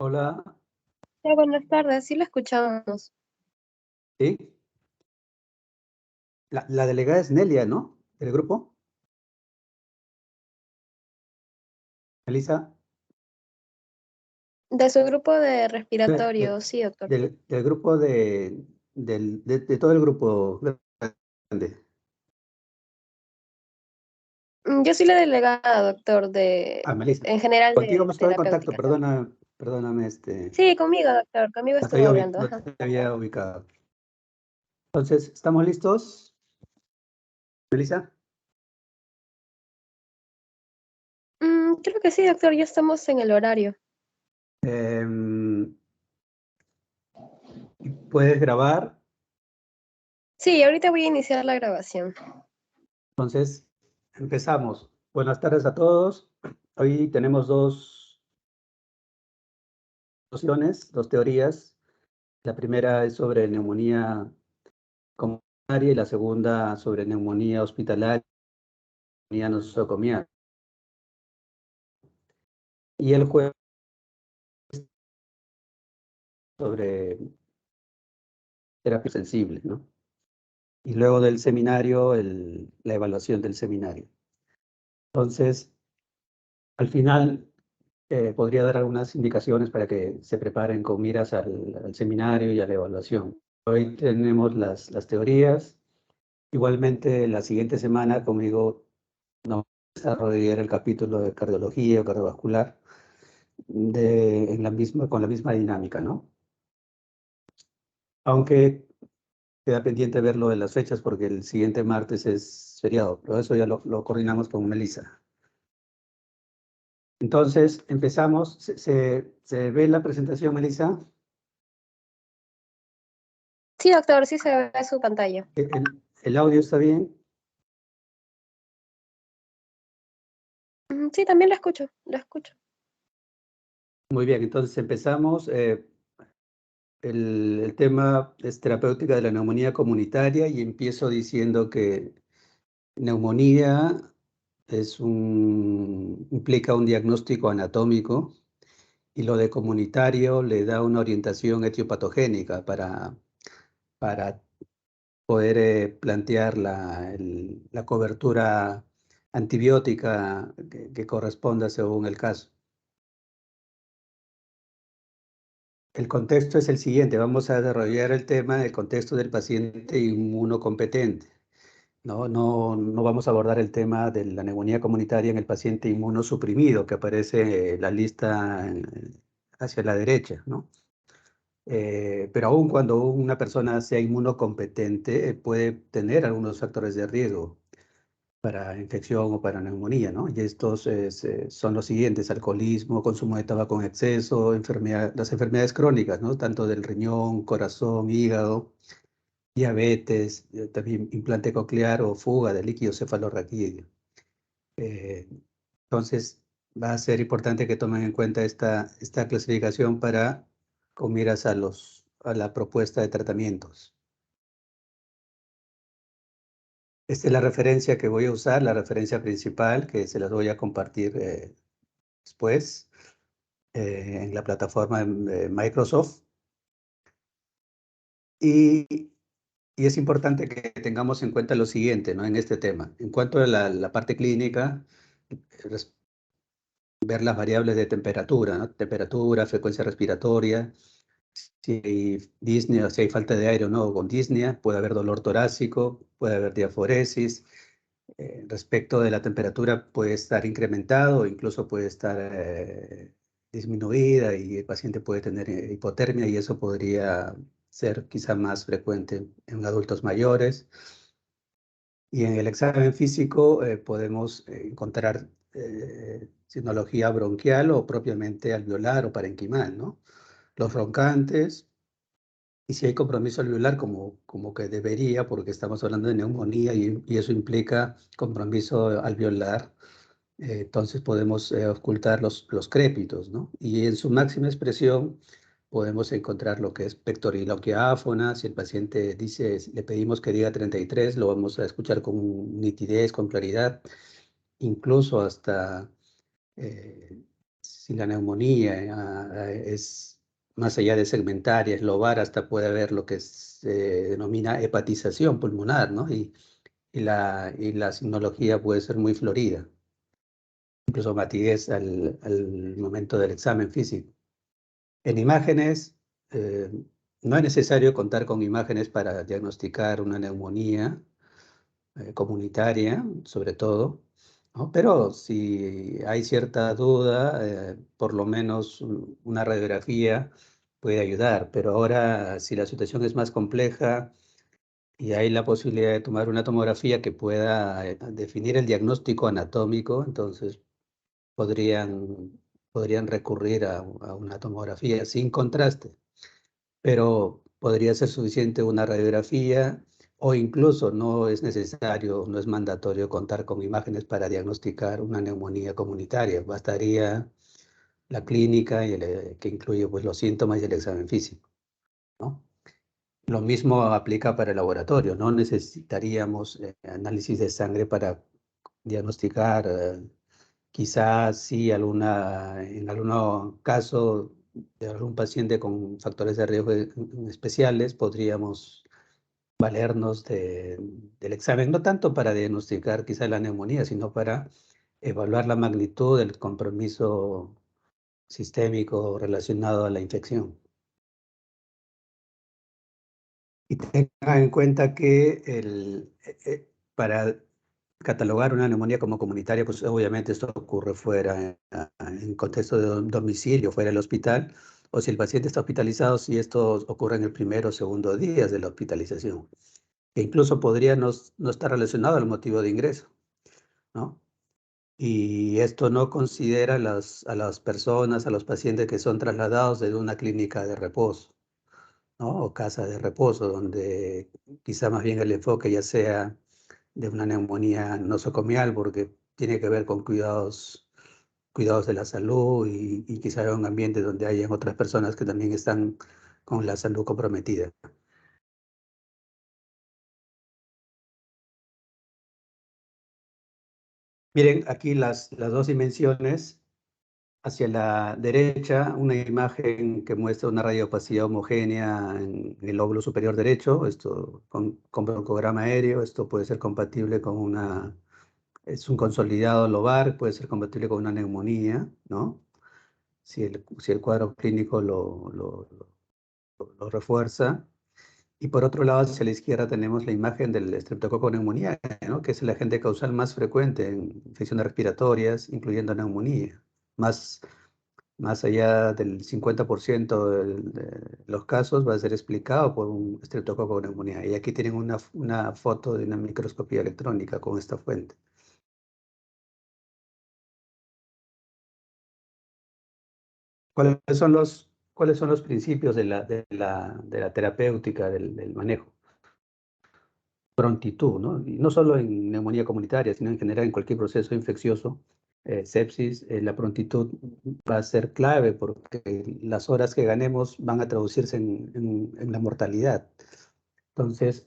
Hola, Buenas tardes, sí la escuchamos. sí. La delegada es Nelia, ¿no? ¿Del grupo? Elisa, De su grupo de de- de- respiratorio, sí, doctor. del grupo de todo el grupo grande. Yo soy la delegada, doctor, Melissa. en general Contigo de hemos estado en contacto, terapéutica también. perdóname, Sí, conmigo, doctor, conmigo estuvo hablando, no ajá. te había ubicado. Entonces, ¿estamos listos, Melissa? Creo que sí, doctor, ya estamos en el horario. Em, ¿Puedes grabar? Sí, ahorita voy a iniciar la grabación. Entonces, empezamos. Buenas tardes a todos. Hoy tenemos dos nociones, dos teorías. La primera es sobre neumonía comunitaria y la segunda sobre neumonía hospitalaria, neumonía nosocomial. Y el jueves sobre terapia sensible, ¿no? Y luego del seminario, la evaluación del seminario. Entonces, al final, podría dar algunas indicaciones para que se preparen con miras al seminario y a la evaluación. Hoy tenemos las teorías. Igualmente, la siguiente semana conmigo nos desarrollar el capítulo de cardiología o cardiovascular con la misma dinámica, ¿no? Aunque queda pendiente ver lo de las fechas porque el siguiente martes es feriado, pero eso ya lo coordinamos con Melissa. Entonces, empezamos. ¿Se ve la presentación, Melissa? Sí, doctor, sí se ve su pantalla. ¿El audio está bien? Sí, también la escucho, la escucho. Muy bien, entonces empezamos. El tema es terapéutica de la neumonía comunitaria y empiezo diciendo que neumonía implica un diagnóstico anatómico y lo de comunitario le da una orientación etiopatogénica para poder plantear la cobertura antibiótica que corresponda según el caso. El contexto es el siguiente, vamos a desarrollar el tema del contexto del paciente inmunocompetente. No vamos a abordar el tema de la neumonía comunitaria en el paciente inmunosuprimido que aparece en la lista hacia la derecha, ¿no? Pero aun cuando una persona sea inmunocompetente, puede tener algunos factores de riesgo para infección o para neumonía, ¿no? Y estos son los siguientes: alcoholismo, consumo de tabaco en exceso, las enfermedades crónicas, ¿no? Tanto del riñón, corazón, hígado, diabetes, también implante coclear o fuga de líquido cefalorraquídeo. Eh, entonces, va a ser importante que tomen en cuenta esta clasificación con miras a la propuesta de tratamientos. Esta es la referencia que voy a usar, la referencia principal, que se las voy a compartir después en la plataforma de Microsoft. Y, y es importante que tengamos en cuenta lo siguiente, ¿no? En este tema. En cuanto a la parte clínica, ver las variables de temperatura, ¿no? Temperatura, frecuencia respiratoria, si hay disnea, si hay falta de aire o no con disnea, puede haber dolor torácico, puede haber diaforesis. Respecto de la temperatura puede estar incrementado, incluso puede estar disminuida y el paciente puede tener hipotermia y eso podría ser quizá más frecuente en adultos mayores. Y en el examen físico podemos encontrar sinología bronquial o propiamente alveolar o parenquimal, ¿no? Los roncantes, y si hay compromiso alveolar, como que debería, porque estamos hablando de neumonía y eso implica compromiso alveolar, entonces podemos ocultar los crépitos, ¿no? Y en su máxima expresión podemos encontrar lo que es pectoriloquia áfona. Si el paciente dice, si le pedimos que diga 33, lo vamos a escuchar con nitidez, con claridad, incluso hasta si la neumonía es más allá de segmentaria, es lobar, hasta puede haber lo que se denomina hepatización pulmonar, ¿no? Y la signología puede ser muy florida, incluso matiguez al momento del examen físico. En imágenes, eh, no es necesario contar con imágenes para diagnosticar una neumonía comunitaria, sobre todo, ¿no? Pero si hay cierta duda, por lo menos una radiografía puede ayudar. Pero ahora, si la situación es más compleja y hay la posibilidad de tomar una tomografía que pueda definir el diagnóstico anatómico, entonces podrían recurrir a una tomografía sin contraste, pero podría ser suficiente una radiografía o incluso no es necesario, no es mandatorio contar con imágenes para diagnosticar una neumonía comunitaria. Bastaría la clínica que incluye pues, los síntomas y el examen físico, ¿no? Lo mismo aplica para el laboratorio, no necesitaríamos análisis de sangre para diagnosticar. Quizás sí, en algún caso de algún paciente con factores de riesgo especiales, podríamos valernos del examen, no tanto para diagnosticar quizá la neumonía, sino para evaluar la magnitud del compromiso sistémico relacionado a la infección. Y tengan en cuenta que para catalogar una neumonía como comunitaria, pues obviamente esto ocurre fuera, en contexto de domicilio, fuera del hospital, o si el paciente está hospitalizado, si esto ocurre en el primero o segundo días de la hospitalización, que incluso podría no estar relacionado al motivo de ingreso, ¿no? Y esto no considera a las personas, a los pacientes que son trasladados de una clínica de reposo, ¿no? O casa de reposo, donde quizá más bien el enfoque ya sea de una neumonía nosocomial, porque tiene que ver con cuidados de la salud y quizá un ambiente donde hayan otras personas que también están con la salud comprometida. Miren, aquí las dos dimensiones. Hacia la derecha, una imagen que muestra una radiopacidad homogénea en el lóbulo superior derecho, esto con broncograma aéreo, esto puede ser compatible con es un consolidado lobar, puede ser compatible con una neumonía, ¿no? Si el cuadro clínico lo refuerza. Y por otro lado, hacia la izquierda tenemos la imagen del estreptococo neumoniae, ¿no? Que es el agente causal más frecuente en infecciones respiratorias, incluyendo neumonía. Más allá del 50% de los casos va a ser explicado por un estreptococo neumonía. Y aquí tienen una foto de una microscopía electrónica con esta fuente. ¿Cuáles son los principios de la terapéutica del manejo? Prontitud, ¿no? Y no solo en neumonía comunitaria, sino en general en cualquier proceso infeccioso, sepsis, la prontitud va a ser clave porque las horas que ganemos van a traducirse en la mortalidad. Entonces,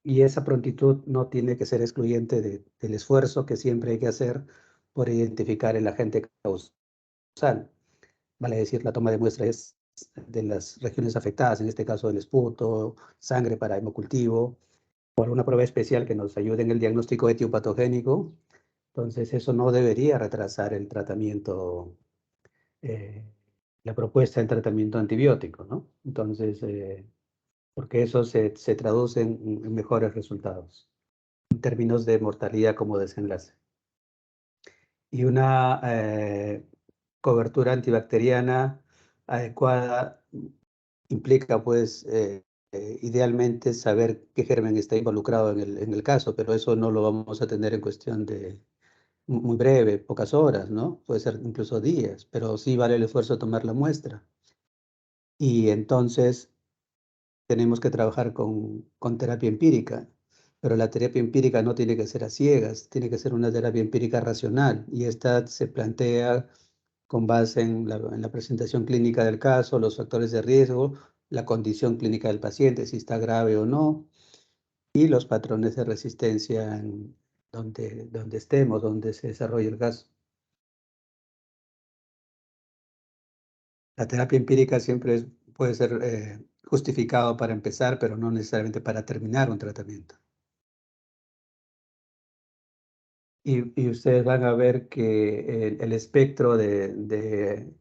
y esa prontitud no tiene que ser excluyente del esfuerzo que siempre hay que hacer por identificar el agente causal. Vale decir, la toma de muestras de las regiones afectadas, en este caso del esputo, sangre para hemocultivo, o alguna prueba especial que nos ayude en el diagnóstico etiopatogénico. Entonces, eso no debería retrasar el tratamiento, eh, la propuesta del tratamiento antibiótico, ¿no? Entonces, porque eso se traduce en mejores resultados en términos de mortalidad como desenlace. Y una cobertura antibacteriana adecuada implica, pues, idealmente saber qué germen está involucrado en el caso, pero eso no lo vamos a tener en cuestión de muy breve, pocas horas, ¿no? Puede ser incluso días, pero sí vale el esfuerzo de tomar la muestra. Y entonces tenemos que trabajar con terapia empírica, pero la terapia empírica no tiene que ser a ciegas, tiene que ser una terapia empírica racional, y esta se plantea con base en la presentación clínica del caso, los factores de riesgo, la condición clínica del paciente, si está grave o no, y los patrones de resistencia donde estemos, donde se desarrolle el caso. La terapia empírica siempre puede ser justificado para empezar, pero no necesariamente para terminar un tratamiento. Y ustedes van a ver que el espectro de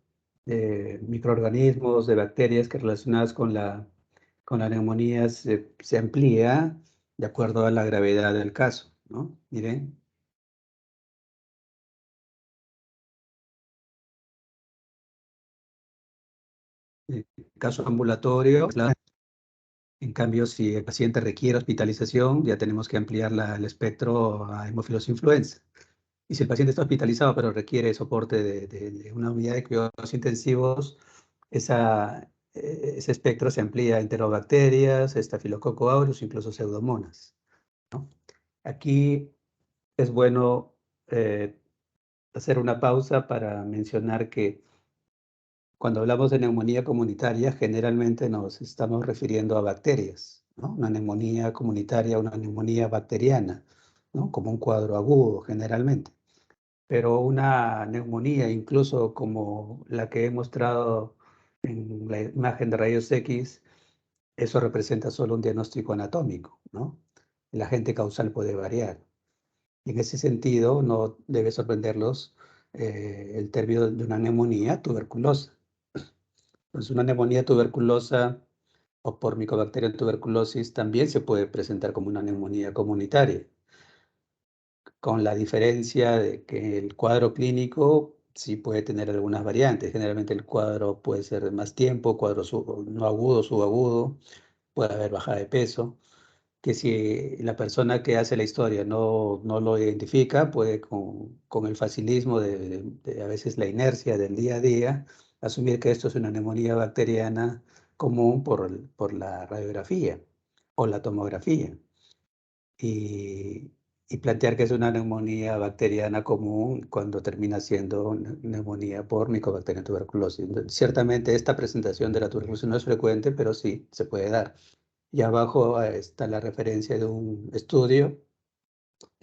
microorganismos, de bacterias que relacionadas con la neumonía se amplía de acuerdo a la gravedad del caso, ¿no? Miren, el caso ambulatorio, claro. En cambio, si el paciente requiere hospitalización, ya tenemos que ampliar el espectro a hemófilos influenza. Y si el paciente está hospitalizado pero requiere soporte de una unidad de cuidados intensivos, ese espectro se amplía a enterobacterias, Staphylococcus aureus, incluso pseudomonas, ¿no? Aquí es bueno hacer una pausa para mencionar que cuando hablamos de neumonía comunitaria, generalmente nos estamos refiriendo a bacterias, ¿no? Una neumonía comunitaria, una neumonía bacteriana, ¿no? Como un cuadro agudo, generalmente. Pero una neumonía, incluso como la que he mostrado en la imagen de rayos X, eso representa solo un diagnóstico anatómico, ¿no? El agente causal puede variar. Y en ese sentido, no debe sorprenderlos el término de una neumonía tuberculosa. Entonces, una neumonía tuberculosa o por Mycobacterium tuberculosis también se puede presentar como una neumonía comunitaria, con la diferencia de que el cuadro clínico sí puede tener algunas variantes. Generalmente el cuadro puede ser de más tiempo, cuadro no agudo, subagudo, puede haber bajada de peso, que si la persona que hace la historia no lo identifica, puede con el facilismo de a veces la inercia del día a día, asumir que esto es una neumonía bacteriana común por la radiografía o la tomografía y, y plantear que es una neumonía bacteriana común cuando termina siendo una neumonía por Mycobacterium tuberculosis. Ciertamente esta presentación de la tuberculosis no es frecuente, pero sí se puede dar. Y abajo está la referencia de un estudio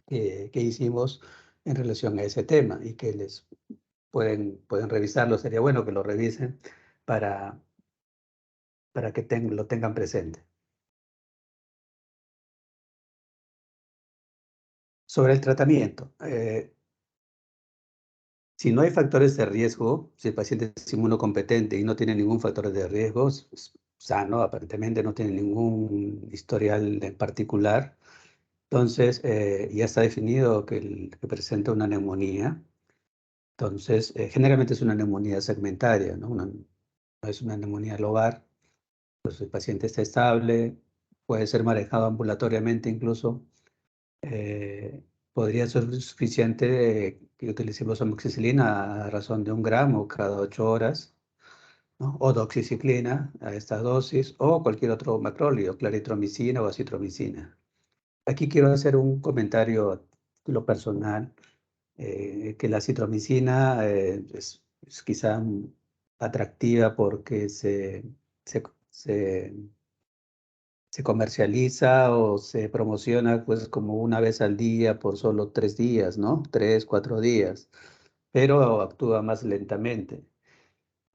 que hicimos en relación a ese tema y que les pueden revisarlo. Sería bueno que lo revisen para, para que lo tengan presente. Sobre el tratamiento. Si no hay factores de riesgo, si el paciente es inmunocompetente y no tiene ningún factor de riesgo, es sano, aparentemente no tiene ningún historial en particular, entonces ya está definido que presenta una neumonía. Entonces, generalmente es una neumonía segmentaria, ¿no? No es una neumonía lobar. Pues el paciente está estable, puede ser manejado ambulatoriamente incluso. eh, Podría ser suficiente que utilicemos amoxicilina a razón de 1 gramo cada 8 horas, ¿no? O doxiciclina a esta dosis, o cualquier otro macrólide, claritromicina o acitromicina. Aquí quiero hacer un comentario a lo personal, que la acitromicina es quizá atractiva porque se, se se comercializa o se promociona pues como una vez al día por solo 3 días, ¿no? 3, 4 días, pero actúa más lentamente,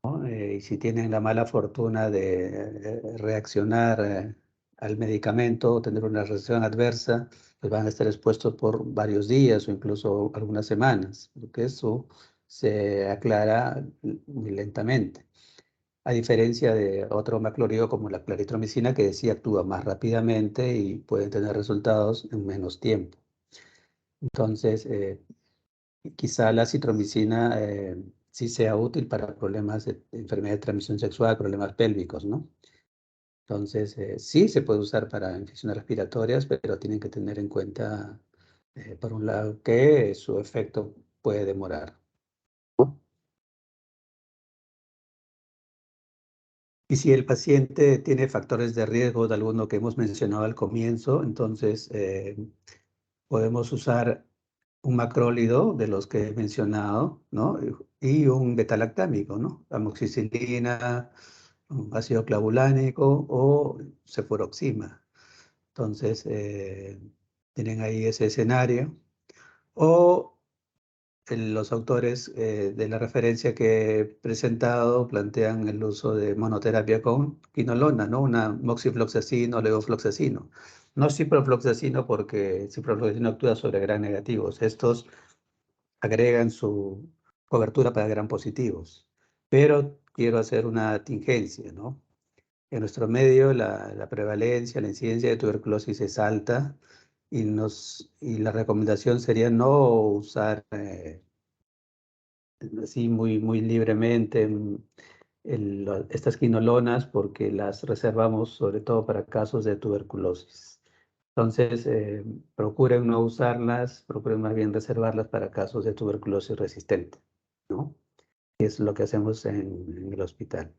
¿no? Y si tienen la mala fortuna de reaccionar al medicamento o tener una reacción adversa, pues van a estar expuestos por varios días o incluso algunas semanas, porque eso se aclara muy lentamente a diferencia de otro macrolídeo como la claritromicina, que sí actúa más rápidamente y puede tener resultados en menos tiempo. Entonces, quizá la citromicina sí sea útil para problemas de enfermedad de transmisión sexual, problemas pélvicos, ¿no? Entonces, sí se puede usar para infecciones respiratorias, pero tienen que tener en cuenta, por un lado, que su efecto puede demorar. Y si el paciente tiene factores de riesgo de alguno que hemos mencionado al comienzo, entonces podemos usar un macrólido de los que he mencionado, ¿no? Y un betalactámico, ¿no? Amoxicilina, un ácido clavulánico o cefuroxima. Entonces, tienen ahí ese escenario. O los autores de la referencia que he presentado plantean el uso de monoterapia con quinolona, ¿no? Una moxifloxacino o levofloxacino. No ciprofloxacino porque ciprofloxacino actúa sobre gram negativos. Estos agregan su cobertura para gram positivos. Pero quiero hacer una tingencia, ¿no? En nuestro medio la prevalencia, la incidencia de tuberculosis es alta y la recomendación sería no usar así muy libremente estas quinolonas porque las reservamos sobre todo para casos de tuberculosis. Entonces, procuren no usarlas, procuren más bien reservarlas para casos de tuberculosis resistente, ¿no? Y es lo que hacemos en el hospital.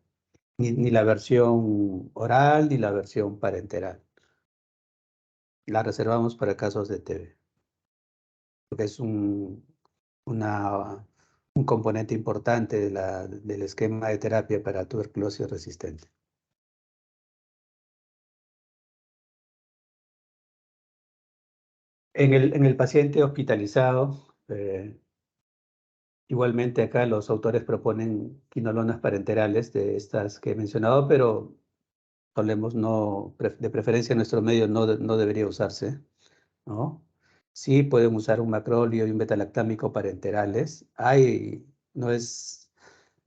Ni la versión oral ni la versión parenteral. La reservamos para casos de TB, porque es una, un componente importante del esquema de terapia para tuberculosis resistente. En el paciente hospitalizado, igualmente acá los autores proponen quinolonas parenterales de estas que he mencionado, pero solemos no, de preferencia en nuestro medio no debería usarse, ¿no? Sí pueden usar un macrolio y un betalactámico parenterales. No es,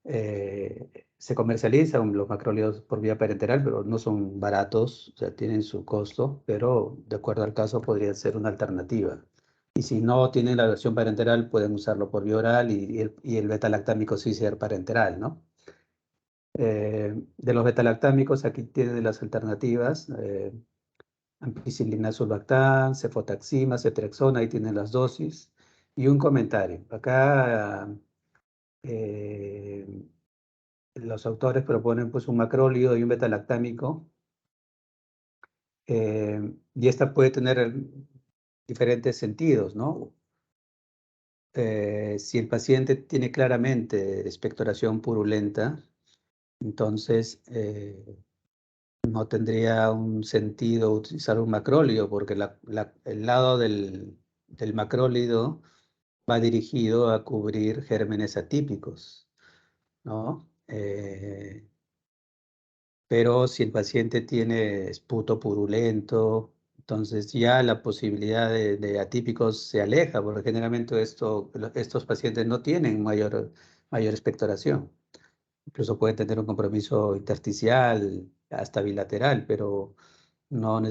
se comercializan los macrólidos por vía parenteral, pero no son baratos, o sea, tienen su costo, pero de acuerdo al caso podría ser una alternativa. Y si no tienen la versión parenteral, pueden usarlo por vía oral y el betalactámico sí ser parenteral, ¿no? De los betalactámicos, aquí tienen las alternativas. Ampicilina sulbactam, cefotaxima, cetrexona, ahí tienen las dosis. Y un comentario. Acá eh, los autores proponen pues un macrólido y un betalactámico. Y esta puede tener diferentes sentidos, ¿no? Si el paciente tiene claramente expectoración purulenta, entonces no tendría un sentido utilizar un macrólido porque el lado del macrólido va dirigido a cubrir gérmenes atípicos, ¿no? Pero si el paciente tiene esputo purulento, entonces ya la posibilidad de atípicos se aleja, porque generalmente estos pacientes no tienen mayor expectoración. Incluso pueden tener un compromiso intersticial, hasta bilateral, pero no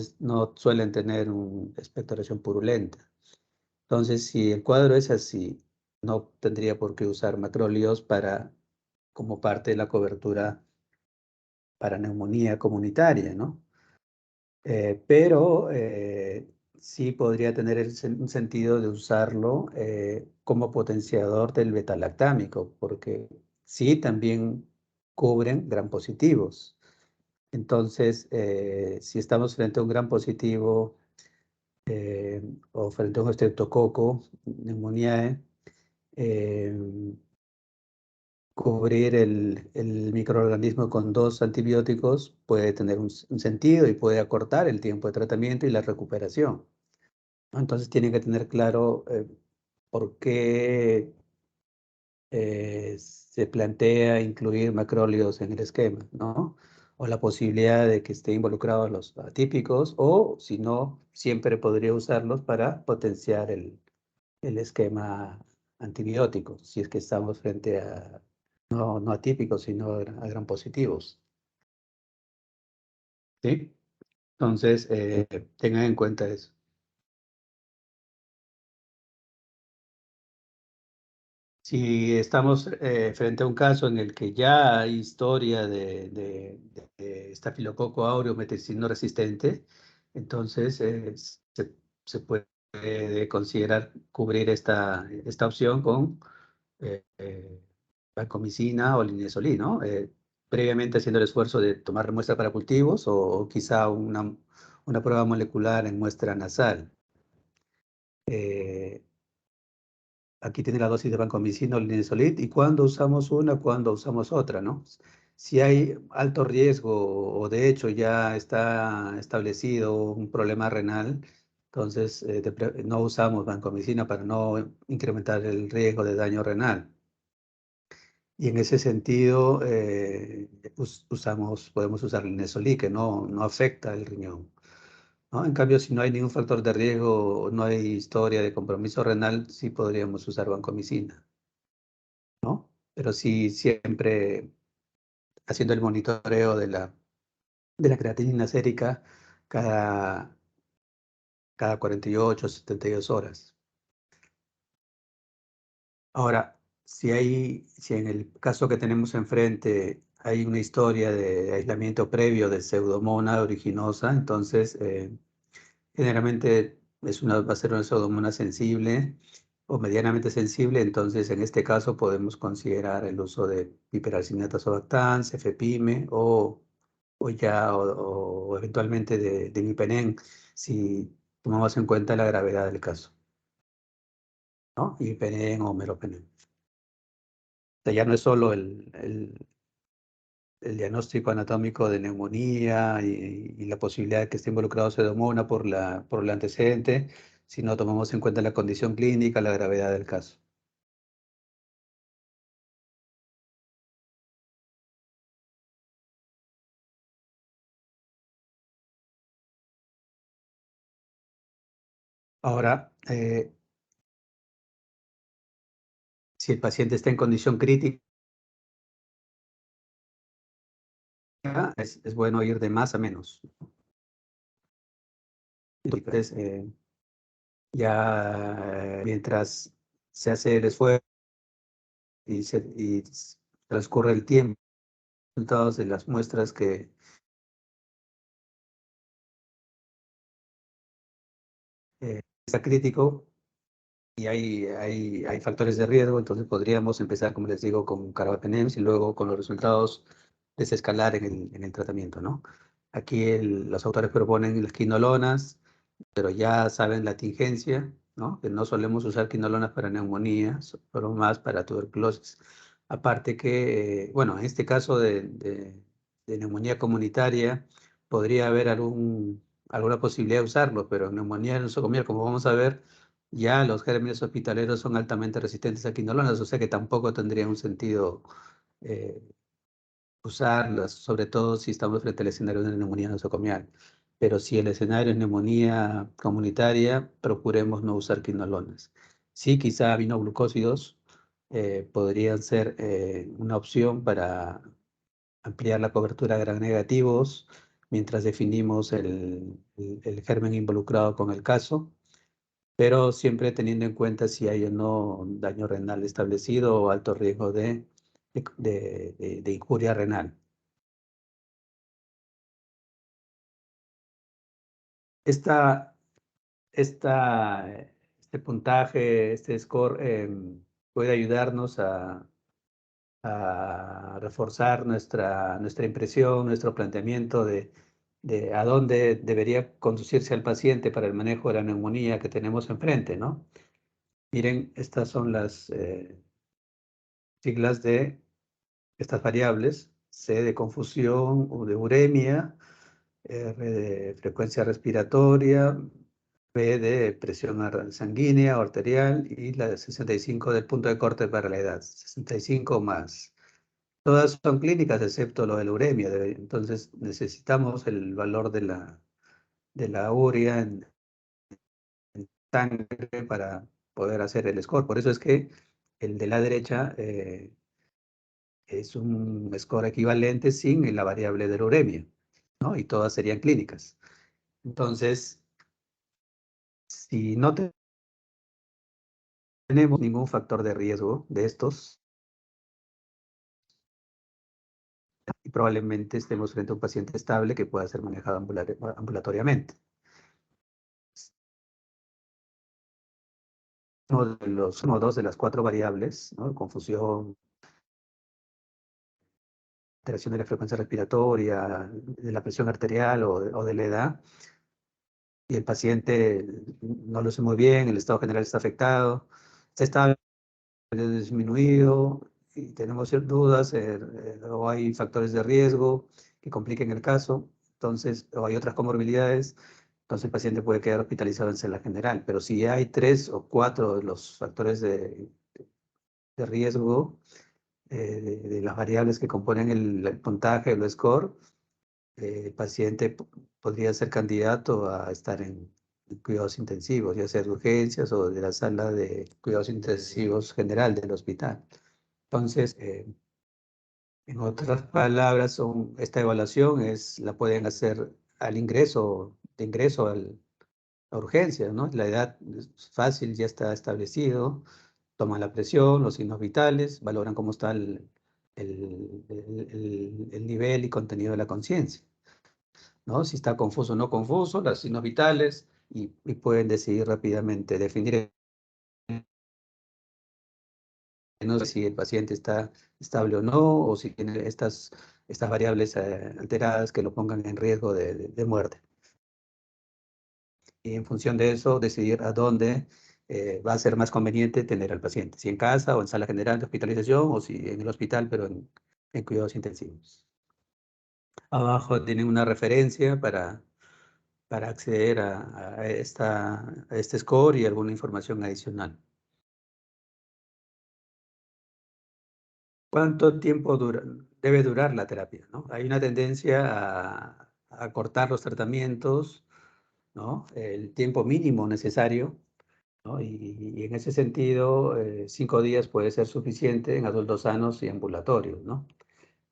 suelen tener una expectoración purulenta. Entonces, si el cuadro es así, no tendría por qué usar macrólidos como parte de la cobertura para neumonía comunitaria, ¿no? Pero sí podría tener un sentido de usarlo como potenciador del betalactámico, porque sí también cubren gram positivos. Entonces, si estamos frente a un gram positivo o frente a un estreptococo, neumonía, eh, cubrir el microorganismo con dos antibióticos puede tener un sentido y puede acortar el tiempo de tratamiento y la recuperación. Entonces tienen que tener claro por qué se plantea incluir macrólidos en el esquema, ¿no? O la posibilidad de que estén involucrados los atípicos, o si no, siempre podría usarlos para potenciar el esquema antibiótico, si es que estamos frente a no atípicos, sino a gram positivos. ¿Sí? Entonces, tengan en cuenta eso. Si estamos frente a un caso en el que ya hay historia de estafilococo áureo meticilino resistente, entonces se puede considerar cubrir esta opción con vancomicina o linezolid, ¿no? Previamente haciendo el esfuerzo de tomar muestra para cultivos o quizá una prueba molecular en muestra nasal. Eh, Aquí tiene la dosis de vancomicina o linezolid y cuándo usamos una, cuándo usamos otra, ¿no? Si hay alto riesgo o de hecho ya está establecido un problema renal, Entonces, no usamos vancomicina para no incrementar el riesgo de daño renal. Y en ese sentido, podemos usar el Nesolí, que no afecta el riñón, ¿no? En cambio, si no hay ningún factor de riesgo, no hay historia de compromiso renal, sí podríamos usar vancomicina, ¿no? Pero sí siempre haciendo el monitoreo de la creatinina sérica cada, cada 48 o 72 horas. Ahora, si en el caso que tenemos enfrente hay una historia de aislamiento previo de Pseudomonas aeruginosa, entonces generalmente va a ser una pseudomonas sensible o medianamente sensible, entonces en este caso podemos considerar el uso de piperacillinato suractán, cefepime o eventualmente de imipenem, si tomamos en cuenta la gravedad del caso, ¿no? Imipenem o meropenem. O sea, ya no es solo el diagnóstico anatómico de neumonía y la posibilidad de que esté involucrado Pseudomonas por el antecedente, sino tomamos en cuenta la condición clínica, la gravedad del caso. Ahora, si el paciente está en condición crítica, es bueno ir de más a menos. Entonces, ya mientras se hace el esfuerzo y transcurre el tiempo, resultados de las muestras que está crítico y hay factores de riesgo, entonces podríamos empezar, como les digo, con carbapenems y luego con los resultados desescalar en el tratamiento, ¿no? Aquí los autores proponen las quinolonas, pero ya saben la tingencia, ¿no? Que no solemos usar quinolonas para neumonía, solo más para tuberculosis. Aparte que, bueno, en este caso de neumonía comunitaria, podría haber alguna posibilidad de usarlo, pero en neumonía nosocomial, como vamos a ver, ya los gérmenes hospitaleros son altamente resistentes a quinolonas, o sea que tampoco tendría un sentido eh, usarlas, sobre todo si estamos frente al escenario de una neumonía nosocomial. Pero si el escenario es neumonía comunitaria, procuremos no usar quinolonas. Sí, quizá aminoglucósidos podrían ser una opción para ampliar la cobertura de gram negativos mientras definimos el germen involucrado con el caso, pero siempre teniendo en cuenta si hay o no daño renal establecido o alto riesgo de injuria renal. Esta, este puntaje, este score, puede ayudarnos a reforzar nuestra impresión, nuestro planteamiento de a dónde debería conducirse al paciente para el manejo de la neumonía que tenemos enfrente, ¿no? Miren, estas son las siglas de estas variables: C de confusión, U de uremia, R de frecuencia respiratoria, P de presión sanguínea o arterial y la de 65 del punto de corte para la edad, 65 más. Todas son clínicas excepto lo de la uremia, entonces necesitamos el valor de la urea en sangre para poder hacer el score. Por eso es que el de la derecha es un score equivalente sin la variable de la uremia, ¿no? Y todas serían clínicas. Entonces, si no tenemos ningún factor de riesgo de estos, y probablemente estemos frente a un paciente estable que pueda ser manejado ambulatoriamente. Uno o dos de las cuatro variables, ¿no? Confusión, alteración de la frecuencia respiratoria, de la presión arterial o de la edad, y el paciente no lo hace muy bien, el estado general está afectado, se está disminuido y tenemos dudas o hay factores de riesgo que compliquen el caso, entonces, o hay otras comorbilidades. Entonces el paciente puede quedar hospitalizado en sala general, pero si hay 3 o 4 de los factores de riesgo, de las variables que componen el puntaje, el score, el paciente podría ser candidato a estar en cuidados intensivos, ya sea de urgencias o de la sala de cuidados intensivos general del hospital. Entonces, en otras palabras, esta evaluación la pueden hacer al ingreso, de ingreso a urgencias, ¿no? La edad es fácil, ya está establecido, toman la presión, los signos vitales, valoran cómo está el nivel y contenido de la conciencia, ¿no? Si está confuso o no confuso, los signos vitales, y pueden decidir rápidamente, definir no sé si el paciente está estable o no, o si tiene estas variables alteradas que lo pongan en riesgo de muerte. Y en función de eso, decidir a dónde va a ser más conveniente tener al paciente, si en casa o en sala general de hospitalización, o si en el hospital, pero en cuidados intensivos. Abajo tienen una referencia para acceder a este score y alguna información adicional. ¿Cuánto tiempo debe durar la terapia, ¿no? Hay una tendencia a cortar los tratamientos, ¿no? El tiempo mínimo necesario, ¿no? Y en ese sentido, 5 días puede ser suficiente en adultos sanos y ambulatorios, ¿no?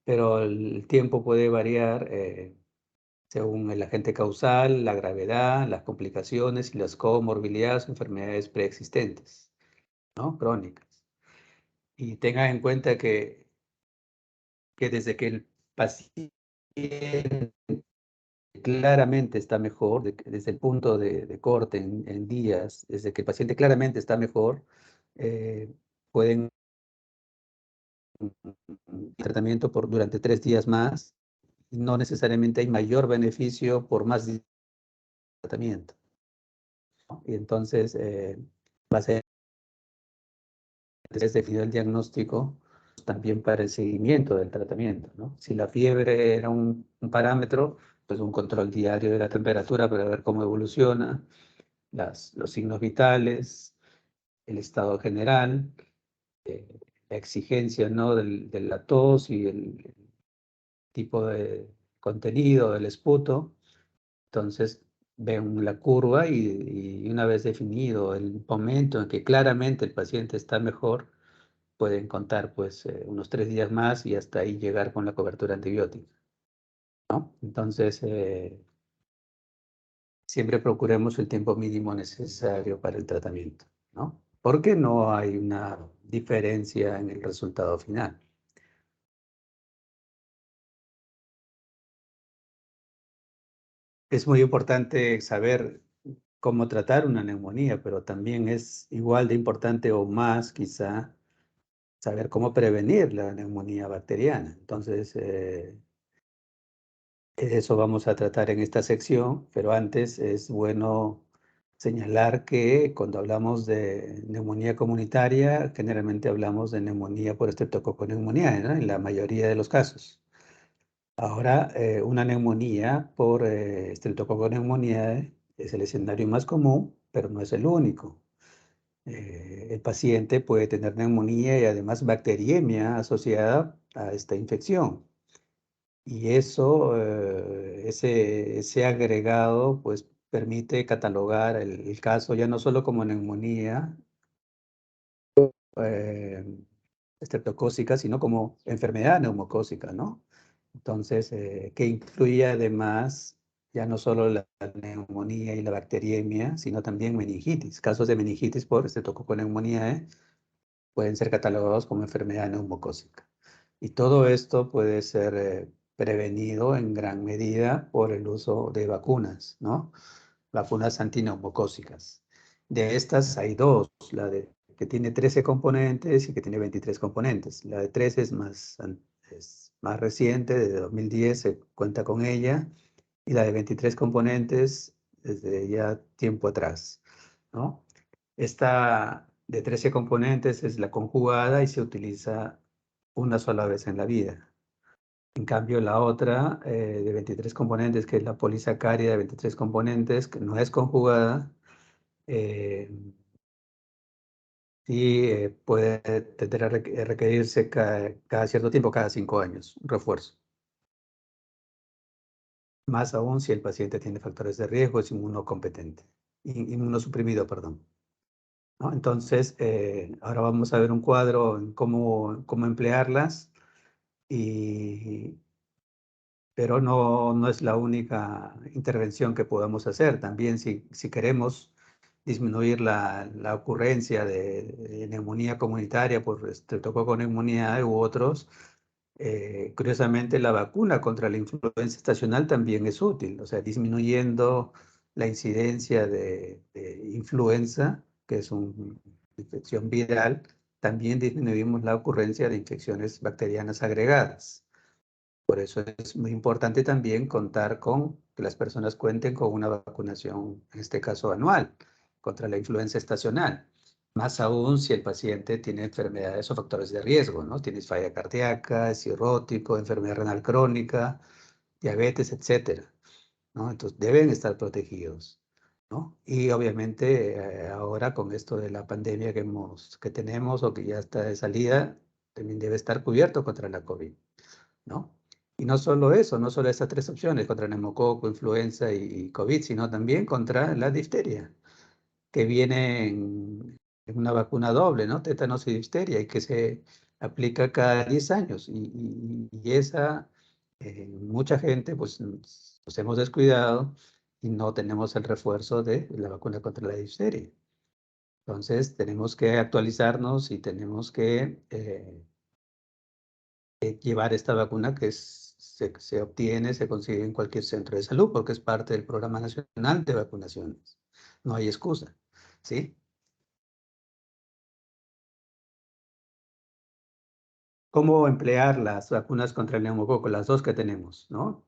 Pero el tiempo puede variar según el agente causal, la gravedad, las complicaciones y las comorbilidades o enfermedades preexistentes, ¿no? Crónicas. Y tengan en cuenta que desde que el paciente claramente está mejor, desde el punto de corte en días, desde que el paciente claramente está mejor, pueden tratamiento durante 3 días más, y no necesariamente hay mayor beneficio por más días de tratamiento, ¿no? Y entonces va a ser definido el diagnóstico también para el seguimiento del tratamiento, ¿no? Si la fiebre era un parámetro, pues un control diario de la temperatura para ver cómo evoluciona, los signos vitales, el estado general, la exigencia, ¿no? De la tos y el tipo de contenido del esputo. Entonces ven la curva y una vez definido el momento en que claramente el paciente está mejor, pueden contar pues unos 3 días más y hasta ahí llegar con la cobertura antibiótica, ¿no? Entonces, siempre procuremos el tiempo mínimo necesario para el tratamiento, ¿no? Porque no hay una diferencia en el resultado final. Es muy importante saber cómo tratar una neumonía, pero también es igual de importante o más quizá saber cómo prevenir la neumonía bacteriana. Entonces, eso vamos a tratar en esta sección, pero antes es bueno señalar que cuando hablamos de neumonía comunitaria, generalmente hablamos de neumonía por Streptococcus pneumoniae, ¿no? En la mayoría de los casos. Ahora, una neumonía por Streptococcus pneumoniae es el escenario más común, pero no es el único. El paciente puede tener neumonía y además bacteriemia asociada a esta infección. Y eso, ese agregado, pues permite catalogar el caso ya no solo como neumonía eh, estreptocócica, sino como enfermedad neumocócica, ¿no? Entonces, que incluye además ya no solo la neumonía y la bacteriemia, sino también meningitis. Casos de meningitis por Streptococcus pneumoniae pueden ser catalogados como enfermedad neumocócica. Y todo esto puede ser prevenido en gran medida por el uso de vacunas, ¿no? Vacunas antineumocócicas. De estas hay dos, que tiene 13 componentes y que tiene 23 componentes. La de 13 es más reciente, de 2010 se cuenta con ella, y la de 23 componentes desde ya tiempo atrás, ¿no? Esta de 13 componentes es la conjugada y se utiliza una sola vez en la vida. En cambio, la otra de 23 componentes, que es la polisacárida de 23 componentes, que no es conjugada, eh, sí puede tender a requerirse cada cierto tiempo, cada 5 años, un refuerzo. Más aún si el paciente tiene factores de riesgo, es inmunocompetente, inmunosuprimido, perdón. ¿No? Entonces, ahora vamos a ver un cuadro en cómo emplearlas, pero no es la única intervención que podamos hacer. También si queremos disminuir la ocurrencia de neumonía comunitaria por estreptococo neumonía u otros, curiosamente, la vacuna contra la influenza estacional también es útil, o sea, disminuyendo la incidencia de influenza, que es una infección viral, también disminuimos la ocurrencia de infecciones bacterianas agregadas. Por eso es muy importante también contar con que las personas cuenten con una vacunación, en este caso anual, contra la influenza estacional. Más aún si el paciente tiene enfermedades o factores de riesgo, ¿no? Tiene falla cardíaca, es cirrótico, enfermedad renal crónica, diabetes, etcétera, ¿no? Entonces deben estar protegidos, ¿no? Y obviamente ahora con esto de la pandemia que tenemos o que ya está de salida, también debe estar cubierto contra la COVID, ¿no? Y no solo eso, no solo esas tres opciones, contra neumococo, influenza y COVID, sino también contra la difteria, que viene en una vacuna doble, ¿no? Tétanos y difteria, y que se aplica cada 10 años. Y esa, mucha gente, pues nos hemos descuidado y no tenemos el refuerzo de la vacuna contra la difteria. Entonces, tenemos que actualizarnos y tenemos que llevar esta vacuna que se obtiene, se consigue en cualquier centro de salud, porque es parte del Programa Nacional de Vacunaciones. No hay excusa, ¿sí? ¿Cómo emplear las vacunas contra el neumococo? Las dos que tenemos, ¿no?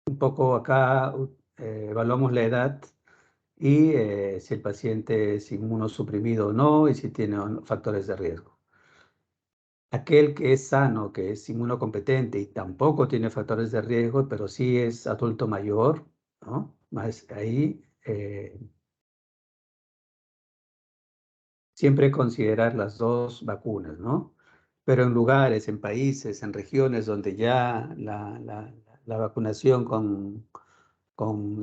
Un poco acá evaluamos la edad y si el paciente es inmunosuprimido o no y si tiene factores de riesgo. Aquel que es sano, que es inmunocompetente y tampoco tiene factores de riesgo, pero sí es adulto mayor, ¿no? Más ahí siempre considerar las dos vacunas, ¿no? Pero en lugares, en países, en regiones donde ya la vacunación con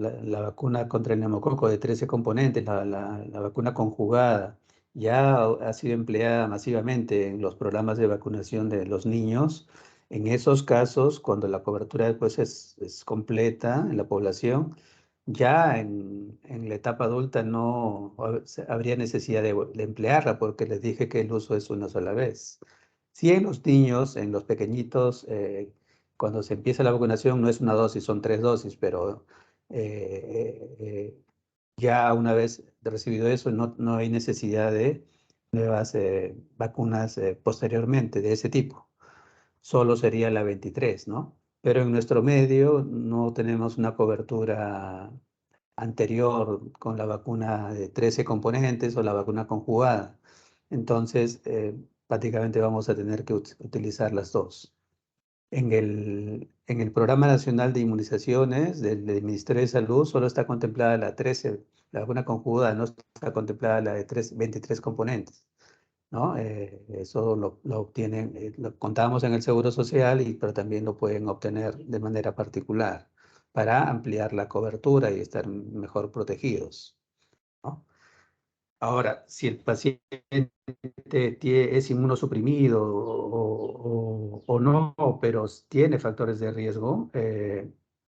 la vacuna contra el neumococo de 13 componentes, la vacuna conjugada, ya ha sido empleada masivamente en los programas de vacunación de los niños. En esos casos, cuando la cobertura después es completa en la población, ya en la etapa adulta no habría necesidad de emplearla porque les dije que el uso es una sola vez. Sí, en los niños, en los pequeñitos, cuando se empieza la vacunación no es una dosis, son 3 dosis, pero ya una vez recibido eso no hay necesidad de nuevas vacunas posteriormente de ese tipo. Solo sería la 23, ¿no? Pero en nuestro medio no tenemos una cobertura anterior con la vacuna de 13 componentes o la vacuna conjugada. Entonces, prácticamente vamos a tener que utilizar las dos. En el Programa Nacional de Inmunizaciones del Ministerio de Salud solo está contemplada la 13, la vacuna conjugada, no está contemplada la de 23 componentes, ¿no? Eso lo obtienen, lo contamos en el Seguro Social, pero también lo pueden obtener de manera particular para ampliar la cobertura y estar mejor protegidos, ¿no? Ahora, si el paciente es inmunosuprimido o no, pero tiene factores de riesgo,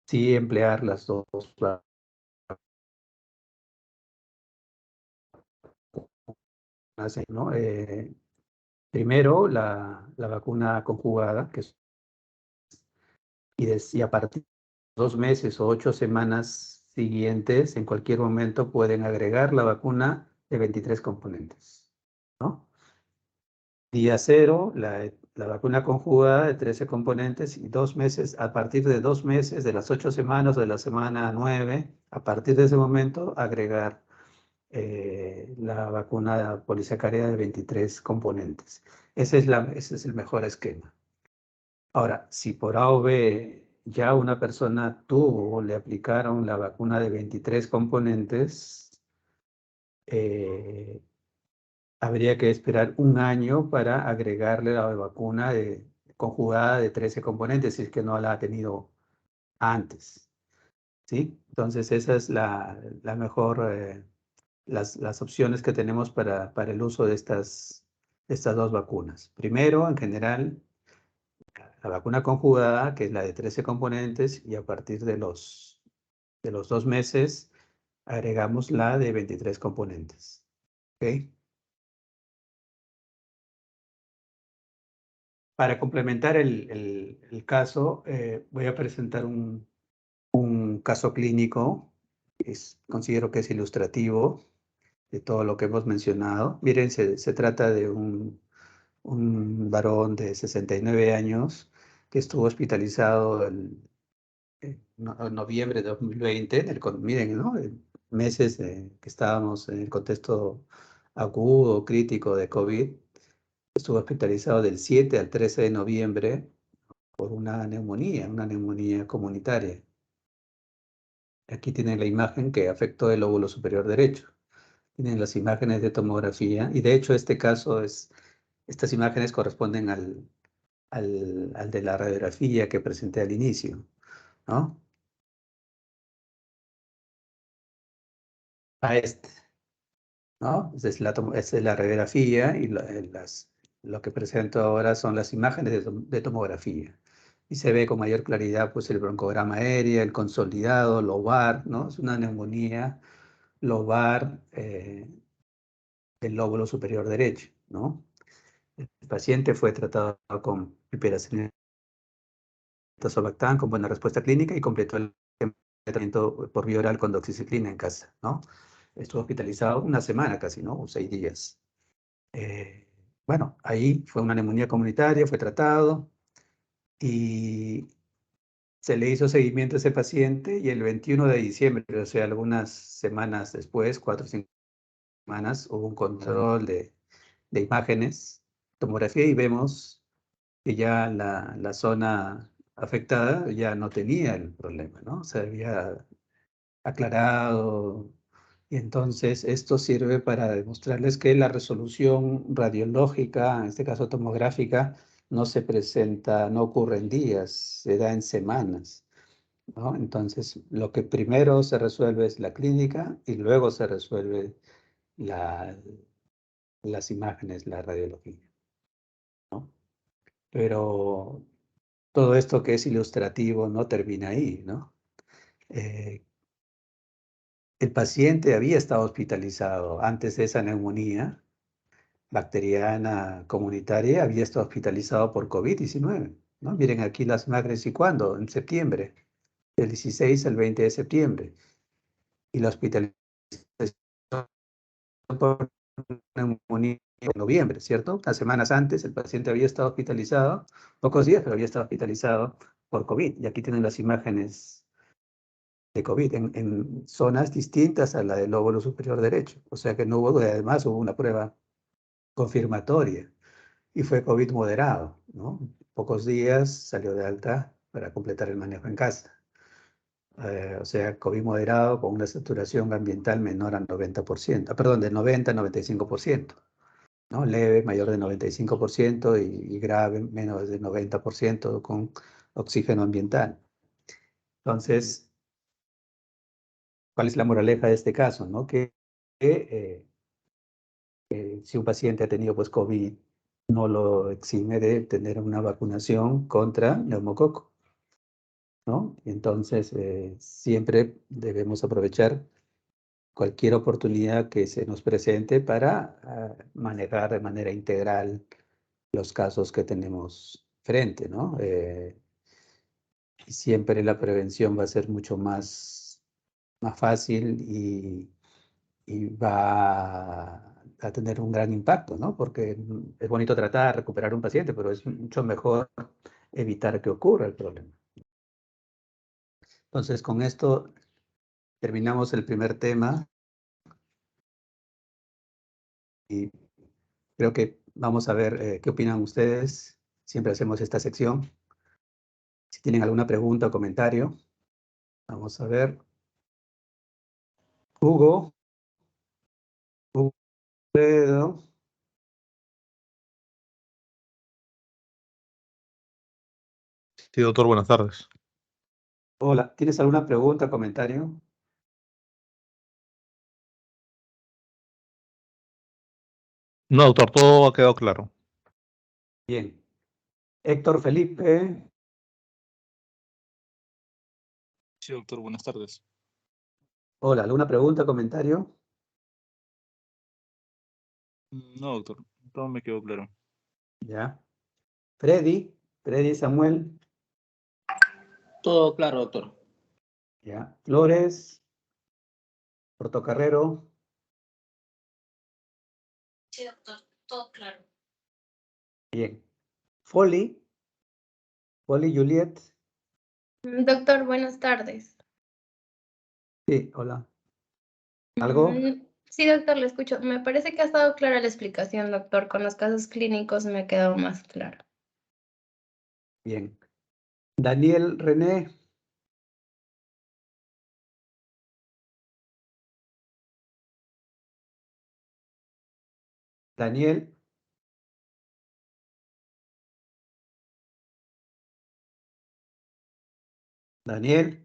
sí emplear las dos vacunas, ¿no? Primero, la vacuna conjugada, y a partir de 2 meses o 8 semanas siguientes, en cualquier momento pueden agregar la vacuna de 23 componentes, ¿no? Día cero, la vacuna conjugada de 13 componentes y 2 meses, a partir de 2 meses, de las 8 semanas o de la semana 9, a partir de ese momento, agregar la vacuna polisacárida de 23 componentes. Ese es el mejor esquema. Ahora, si por A o B ya una persona tuvo o le aplicaron la vacuna de 23 componentes, eh, habría que esperar un año para agregarle la vacuna conjugada de 13 componentes, si es que no la ha tenido antes, ¿sí? Entonces, esa es la mejor, las opciones que tenemos para el uso de estas dos vacunas. Primero, en general, la vacuna conjugada, que es la de 13 componentes, y a partir de los 2 meses agregamos la de 23 componentes. ¿Ok? Para complementar el caso, voy a presentar un caso clínico, considero que es ilustrativo de todo lo que hemos mencionado. Miren, se trata de un varón de 69 años que estuvo hospitalizado en noviembre de 2020, miren, ¿no? En meses que estábamos en el contexto agudo, crítico de COVID. Estuvo hospitalizado del 7 al 13 de noviembre por una neumonía comunitaria. Aquí tienen la imagen que afectó el lóbulo superior derecho. Tienen las imágenes de tomografía y de hecho estas imágenes corresponden al de la radiografía que presenté al inicio, ¿no? A este, ¿no? Esta es la radiografía y lo que presento ahora son las imágenes de tomografía. Y se ve con mayor claridad pues, el broncograma aéreo, el consolidado, lobar, ¿no? Es una neumonía lobar del lóbulo superior derecho, ¿no? El paciente fue tratado con piperacillin tazobactam con buena respuesta clínica y completó el tratamiento por vía oral con doxiciclina en casa, ¿no? Estuvo hospitalizado una semana casi, ¿no? O 6 días. Eh, bueno, ahí fue una neumonía comunitaria, fue tratado y se le hizo seguimiento a ese paciente y el 21 de diciembre, o sea, algunas semanas después, 4 o 5 semanas, hubo un control de imágenes, tomografía y vemos que ya la zona afectada ya no tenía el problema, ¿no? Se había aclarado. Y entonces esto sirve para demostrarles que la resolución radiológica, en este caso tomográfica, no se presenta, no ocurre en días, se da en semanas, ¿no? Entonces, lo que primero se resuelve es la clínica y luego se resuelve la- las imágenes, la radiología, ¿no? Pero todo esto que es ilustrativo no termina ahí, ¿no? Eh, el paciente había estado hospitalizado antes de esa neumonía bacteriana comunitaria, había estado hospitalizado por COVID-19, ¿no? Miren aquí las imágenes y cuándo, en septiembre, del 16 al 20 de septiembre. Y la hospitalización por neumonía en noviembre, ¿cierto? Las semanas antes el paciente había estado hospitalizado, pocos días, pero había estado hospitalizado por COVID. Y aquí tienen las imágenes de COVID en zonas distintas a la del lóbulo superior derecho. O sea que no hubo, además hubo una prueba confirmatoria y fue COVID moderado, ¿no? Pocos días salió de alta para completar el manejo en casa. O sea, COVID moderado con una saturación ambiental menor al 90%, perdón, de 90 a 95%, ¿no? Leve, mayor de 95% y grave, menos de 90% con oxígeno ambiental. Entonces, ¿cuál es la moraleja de este caso, no? Si un paciente ha tenido pues COVID, no lo exime de tener una vacunación contra neumococo, ¿no? Entonces, siempre debemos aprovechar cualquier oportunidad que se nos presente para manejar de manera integral los casos que tenemos frente, ¿no? Y siempre la prevención va a ser mucho más fácil y va a tener un gran impacto, ¿no? Porque es bonito tratar, recuperar un paciente, pero es mucho mejor evitar que ocurra el problema. Entonces, con esto terminamos el primer tema y creo que vamos a ver qué opinan ustedes. Siempre hacemos esta sección. Si tienen alguna pregunta o comentario. Vamos a ver. Hugo. Hugo Alfredo. Sí, doctor, buenas tardes. Hola, ¿tienes alguna pregunta o comentario? No, doctor, todo ha quedado claro. Bien. Héctor Felipe. Sí, doctor, buenas tardes. Hola, ¿alguna pregunta o comentario? No, doctor, todo me quedó claro. Ya. Freddy. Freddy Samuel. Todo claro, doctor. Ya. Flores. Portocarrero. Sí, doctor, todo claro. Bien. Foley. Foley Juliet. Doctor, buenas tardes. Sí, hola. ¿Algo? Sí, doctor, le escucho. Me parece que ha estado clara la explicación, doctor. Con los casos clínicos me ha quedado más claro. Bien. Daniel René. Daniel. Daniel.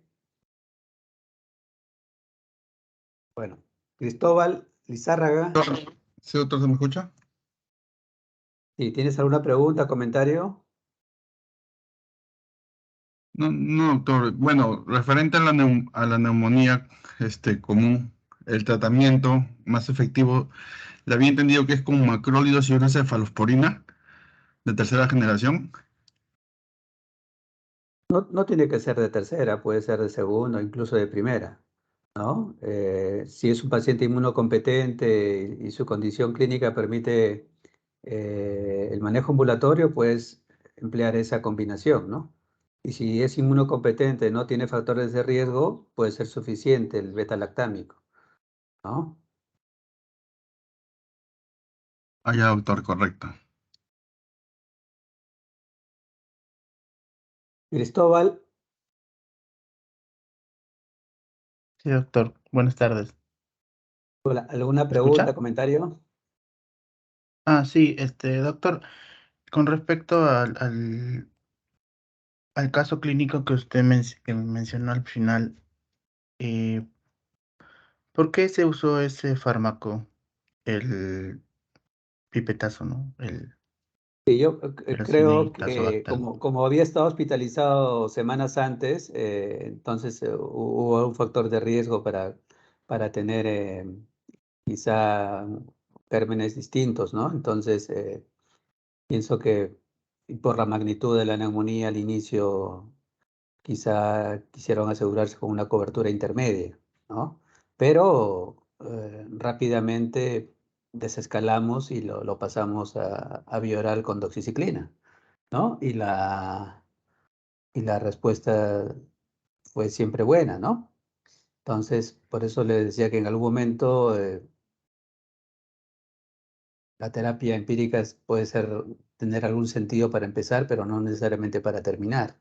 Bueno. Cristóbal Lizárraga. Sí, doctor, ¿se me escucha? Si tienes alguna pregunta, comentario. No, no, doctor. Bueno, referente a a la neumonía común, el tratamiento más efectivo, le había entendido que es con macrólidos y una cefalosporina de tercera generación. No tiene que ser de tercera, puede ser de segunda o incluso de primera, ¿no? Si es un paciente inmunocompetente y su condición clínica permite el manejo ambulatorio, pues emplear esa combinación, ¿no? Y si es inmunocompetente, no tiene factores de riesgo, puede ser suficiente el beta-lactámico, ¿no? Ah, ya, doctor, correcto. Cristóbal, Sí, doctor. Buenas tardes. hola, ¿alguna ¿Me pregunta, escucha? comentario? Sí, doctor, con respecto al caso clínico que usted que mencionó al final, eh, ¿por qué se usó ese fármaco, el pipetazo, ¿no? El Sí, yo creo piracilitazo que bactal. como había estado hospitalizado semanas antes, entonces hubo un factor de riesgo para tener quizá gérmenes distintos, ¿no? Entonces, pienso que por la magnitud de la neumonía al inicio, quizá quisieron asegurarse con una cobertura intermedia, ¿no? Pero rápidamente desescalamos y lo pasamos a bioral con doxiciclina, ¿no? Y la respuesta fue siempre buena, ¿no? Entonces, por eso le decía que en algún momento la terapia empírica puede tener algún sentido para empezar, pero no necesariamente para terminar.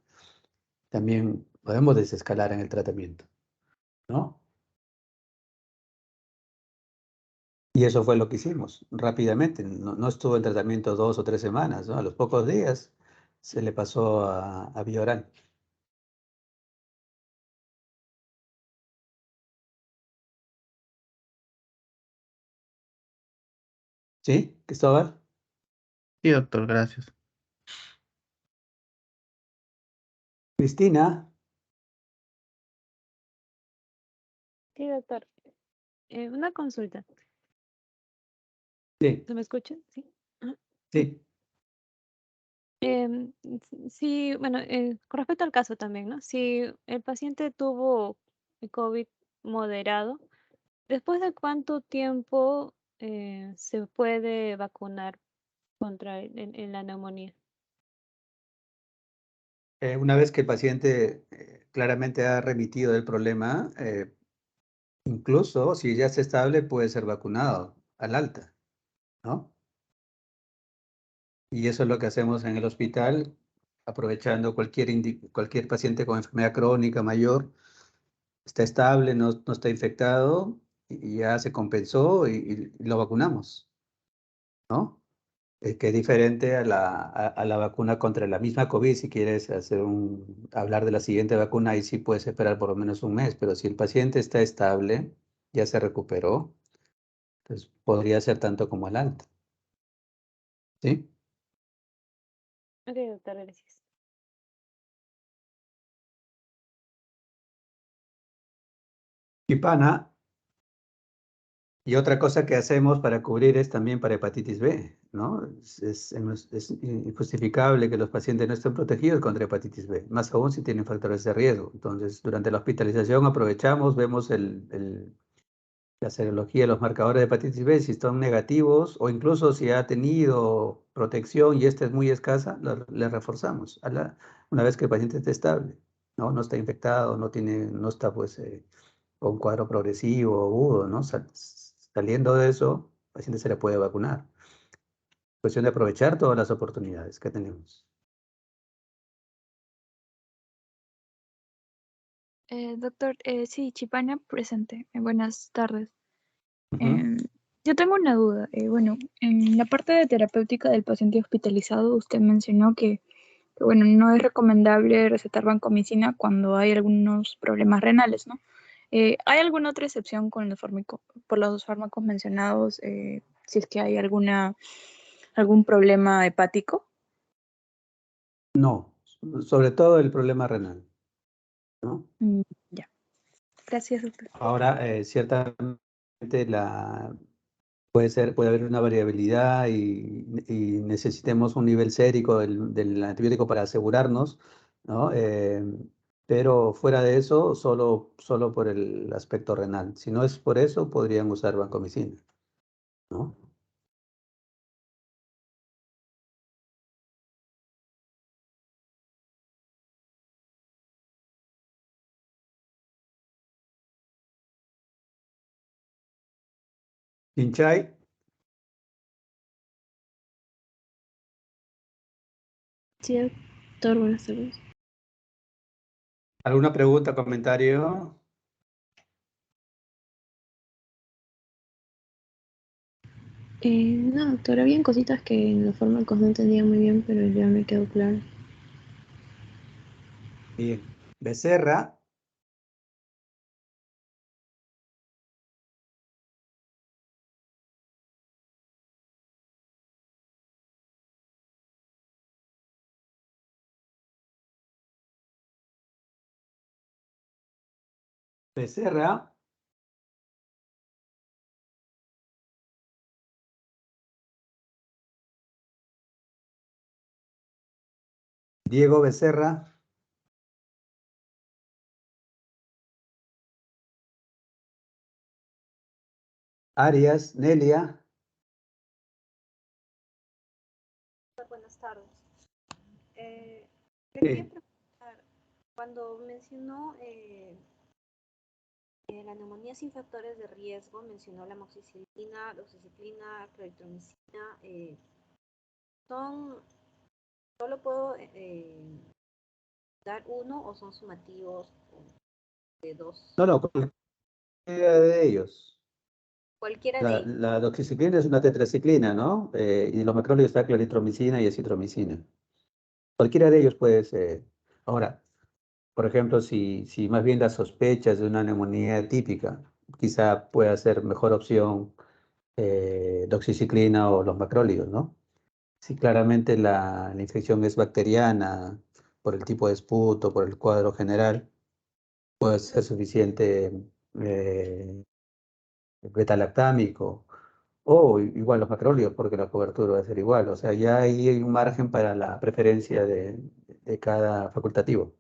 También podemos desescalar en el tratamiento, ¿no? Y eso fue lo que hicimos rápidamente. No estuvo en tratamiento 2 o 3 semanas, ¿no? A los pocos días se le pasó a bioral. ¿Sí, Cristóbal? Sí, doctor, gracias. Cristina, Sí, doctor. Una consulta. sí, ¿Se me escucha? Sí. Ajá. sí. Sí, bueno, con respecto al caso también, ¿no? Si el paciente tuvo el COVID moderado, ¿después de cuánto tiempo se puede vacunar contra la neumonía? Una vez que el paciente claramente ha remitido del problema, incluso si ya está estable, puede ser vacunado al alta, ¿no? Y eso es lo que hacemos en el hospital aprovechando cualquier paciente con enfermedad crónica mayor, está estable, no está infectado, y ya se compensó y lo vacunamos, ¿no? Que es diferente a la vacuna contra la misma COVID. Si quieres hablar de la siguiente vacuna, ahí sí puedes esperar por lo menos un mes, pero si el paciente está estable, ya se recuperó, pues podría ser tanto como el alta. ¿Sí? Ok, doctor, gracias. Y pana, y otra cosa que hacemos para cubrir es también para hepatitis B, ¿no? Es injustificable que los pacientes no estén protegidos contra hepatitis B, más aún si tienen factores de riesgo. Entonces, durante la hospitalización aprovechamos, vemos la serología, los marcadores de hepatitis B, si están negativos o incluso si ha tenido protección y esta es muy escasa, le reforzamos una vez que el paciente esté estable, ¿no? No está infectado, no está pues con cuadro progresivo o agudo, ¿no? Saliendo de eso, el paciente se le puede vacunar. Cuestión de aprovechar todas las oportunidades que tenemos. Doctor, sí, Chipana presente. Buenas tardes. Ujú. Yo tengo una duda. Bueno, en la parte de terapéutica del paciente hospitalizado, usted mencionó que, bueno, no es recomendable recetar vancomicina cuando hay algunos problemas renales, ¿no? ¿Hay alguna otra excepción con por los dos fármacos mencionados, si es que hay algún problema hepático? No, sobre todo el problema renal, ¿no? Ya. Gracias, doctor. Ahora, ciertamente puede haber una variabilidad y necesitemos un nivel sérico del antibiótico para asegurarnos, ¿no? Pero fuera de eso, solo por el aspecto renal. Si no es por eso, podrían usar vancomicina, ¿no? Pinchay, Sí, doctor, buenas tardes. ¿alguna pregunta, comentario? No, doctor, habían cositas que en los fármacos no entendía muy bien, pero ya me quedó claro. Bien. Becerra, Becerra, Diego Becerra, Arias, Nelia. Buenas tardes. Le quería Sí. preguntar, cuando mencionó la neumonía sin factores de riesgo, mencionó la amoxicilina, doxiciclina, claritromicina, ¿solo puedo dar uno o son sumativos de dos? No, cualquiera de ellos. Cualquiera de ellos. La doxiciclina es una tetraciclina, ¿no? Y en los macrólidos está claritromicina y acitromicina. Cualquiera de ellos puede ser. Ahora, por ejemplo, si más bien las sospechas de una neumonía típica, quizá pueda ser mejor opción doxiciclina o los macrólidos, ¿no? Si claramente la infección es bacteriana, por el tipo de esputo, por el cuadro general, puede ser suficiente beta-lactámico. O igual los macrólidos, porque la cobertura va a ser igual. O sea, ya ahí hay un margen para la preferencia de cada facultativo.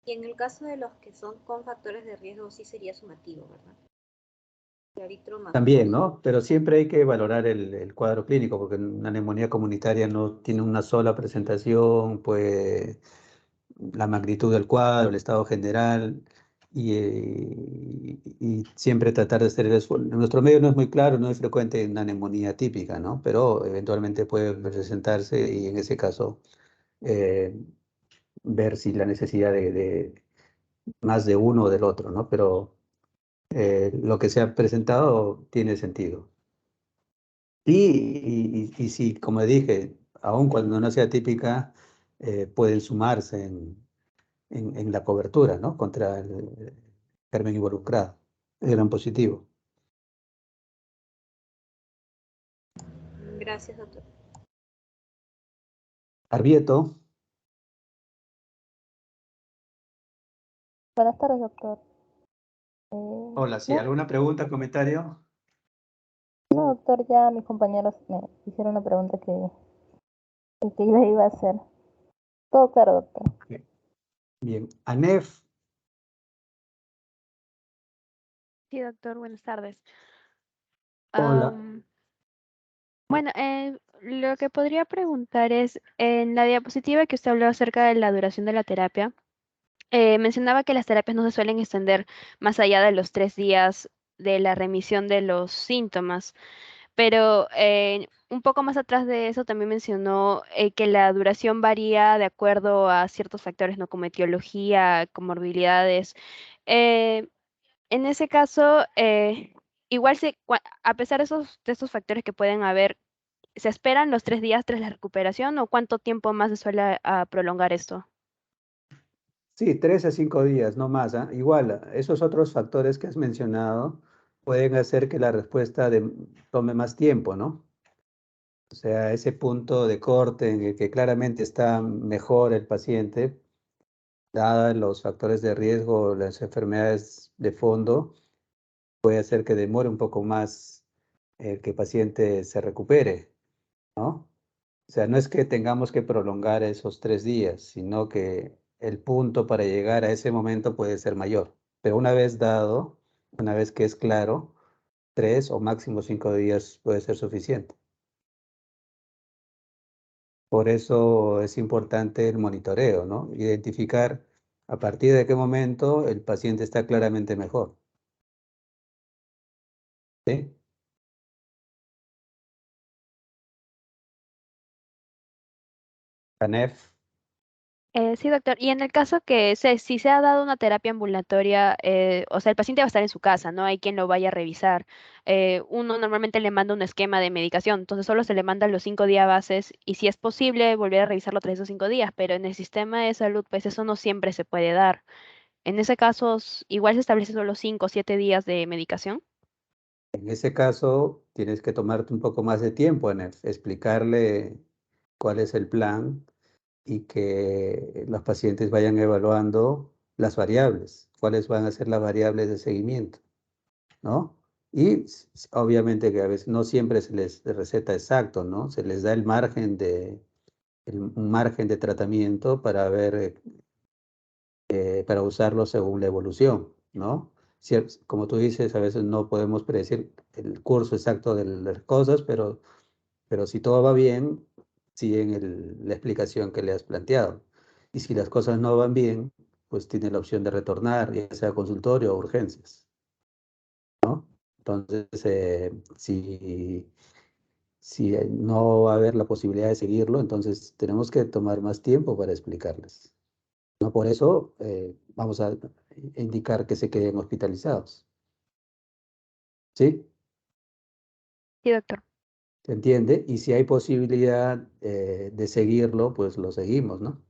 Y en el caso de los que son con factores de riesgo, sí sería sumativo, ¿verdad? También, ¿no? Pero siempre hay que valorar el cuadro clínico, porque una neumonía comunitaria no tiene una sola presentación, pues la magnitud del cuadro, el estado general, y siempre tratar de hacer el esfuerzo. En nuestro medio no es muy claro, no es frecuente una neumonía típica, ¿no? Pero eventualmente puede presentarse y en ese caso ver si la necesidad de más de uno o del otro, ¿no? Pero lo que se ha presentado tiene sentido. Y si, como dije, aun cuando no sea típica, pueden sumarse en la cobertura, ¿no? Contra el germen involucrado. Es gran positivo. Gracias, doctor. Arbieto, Buenas tardes, doctor. hola, ¿sí? ¿Alguna pregunta, comentario? No, doctor, ya mis compañeros me hicieron una pregunta que yo le iba a hacer. Todo claro, doctor. Bien. ANEF, Sí, doctor, buenas tardes. hola. Bueno, lo que podría preguntar es, en la diapositiva que usted habló acerca de la duración de la terapia, mencionaba que las terapias no se suelen extender más allá de los 3 días de la remisión de los síntomas, pero un poco más atrás de eso también mencionó que la duración varía de acuerdo a ciertos factores, ¿no? Como etiología, comorbilidades. Eh, en ese caso, igual a pesar de estos factores que pueden haber, ¿se esperan los 3 días tras la recuperación o cuánto tiempo más se suele prolongar esto? Sí, 3 a 5 días, no más, ¿ah? Igual, esos otros factores que has mencionado pueden hacer que la respuesta tome más tiempo, ¿no? O sea, ese punto de corte en el que claramente está mejor el paciente, dadas los factores de riesgo, las enfermedades de fondo, puede hacer que demore un poco más que el paciente se recupere, ¿no? O sea, no es que tengamos que prolongar esos 3 días, sino que el punto para llegar a ese momento puede ser mayor. Pero una vez dado, una vez que es claro, 3 o máximo 5 días puede ser suficiente. Por eso es importante el monitoreo, ¿no? Identificar a partir de qué momento el paciente está claramente mejor. ¿Sí? Canef. Sí, doctor. Y en el caso que si se ha dado una terapia ambulatoria, o sea, el paciente va a estar en su casa, no hay quien lo vaya a revisar. Uno normalmente le manda un esquema de medicación, entonces solo se le mandan los 5 días bases y si es posible volver a revisarlo tras esos 5 días, pero en el sistema de salud, pues eso no siempre se puede dar. En ese caso, igual se establece solo 5 o 7 días de medicación. En ese caso, tienes que tomarte un poco más de tiempo en explicarle cuál es el plan y que los pacientes vayan evaluando las variables, cuáles van a ser las variables de seguimiento, ¿no? Y obviamente que a veces no siempre se les receta exacto, ¿no? Se les da un margen de tratamiento para ver, para usarlo según la evolución, ¿no? Como tú dices, a veces no podemos predecir el curso exacto de las cosas, pero si todo va bien, siguen la explicación que le has planteado. Y si las cosas no van bien, pues tiene la opción de retornar, ya sea a consultorio o urgencias, ¿no? Entonces, si no va a haber la posibilidad de seguirlo, entonces tenemos que tomar más tiempo para explicarles. No por eso vamos a indicar que se queden hospitalizados. ¿Sí? Sí, doctor. ¿Se entiende? Y si hay posibilidad de seguirlo, pues lo seguimos, ¿no?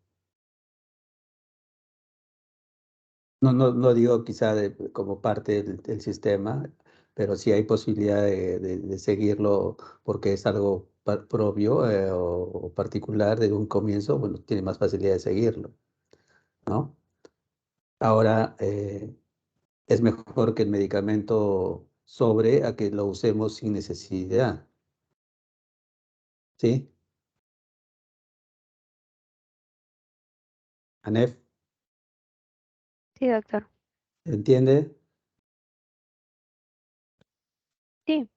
No digo quizá como parte del sistema, pero si hay posibilidad de seguirlo porque es algo propio o particular de un comienzo, bueno, tiene más facilidad de seguirlo, ¿no? Ahora, es mejor que el medicamento sobre a que lo usemos sin necesidad, ¿sí? Anef, Sí, doctor. ¿entiende? Sí.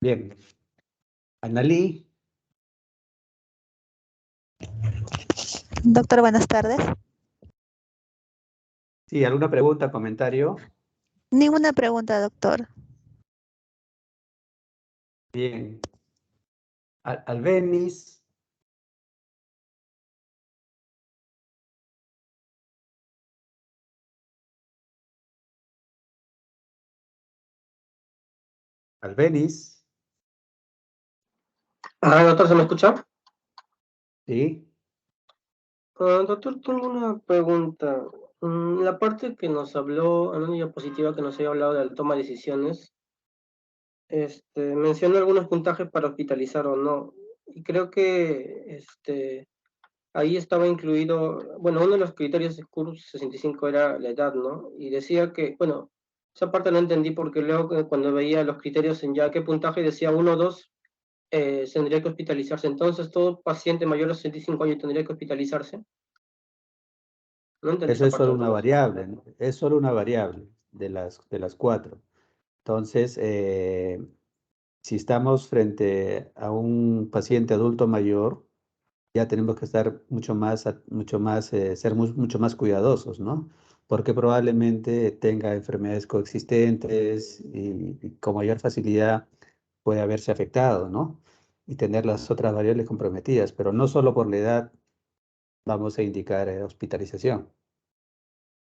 Bien. Analí, Doctor, buenas tardes. ¿sí? ¿Alguna pregunta, comentario? Ninguna pregunta, doctor. Bien. Albeniz, Albeniz, Doctor, ¿se me escucha? ¿sí? Doctor, tengo una pregunta. La parte que nos habló, en una diapositiva que nos había hablado de la toma de decisiones, mencionó algunos puntajes para hospitalizar o no. Y creo que ahí estaba incluido, bueno, uno de los criterios de CURS 65 era la edad, ¿no? Y decía que, bueno, esa parte no entendí porque luego cuando veía los criterios en ya qué puntaje decía 1 o 2, tendría que hospitalizarse. Entonces, todo paciente mayor de 65 años tendría que hospitalizarse. No entendí Eso esa es parte, solo doctor. una variable, ¿no? Es solo una variable de las 4. Entonces, si estamos frente a un paciente adulto mayor, ya tenemos que estar ser mucho más cuidadosos, ¿no? Porque probablemente tenga enfermedades coexistentes y con mayor facilidad puede haberse afectado, ¿no? Y tener las otras variables comprometidas, pero no solo por la edad vamos a indicar hospitalización,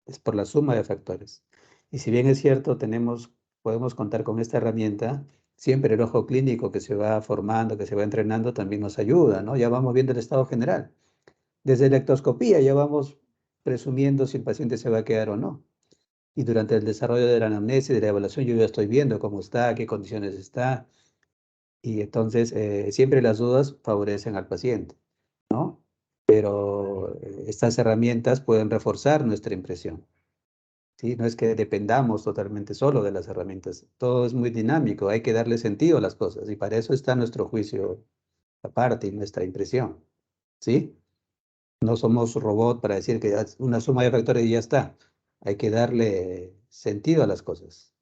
es por la suma de factores. Y si bien es cierto, podemos contar con esta herramienta, siempre el ojo clínico que se va formando, que se va entrenando, también nos ayuda, ¿no? Ya vamos viendo el estado general. Desde la ectoscopía ya vamos presumiendo si el paciente se va a quedar o no. Y durante el desarrollo de la anamnesis, de la evaluación, yo ya estoy viendo cómo está, qué condiciones está. Y entonces, siempre las dudas favorecen al paciente, ¿no? Pero estas herramientas pueden reforzar nuestra impresión, ¿sí? No es que dependamos totalmente solo de las herramientas. Todo es muy dinámico, hay que darle sentido a las cosas. Y para eso está nuestro juicio aparte y nuestra impresión, ¿sí? No somos robot para decir que una suma de factores y ya está. Hay que darle sentido a las cosas.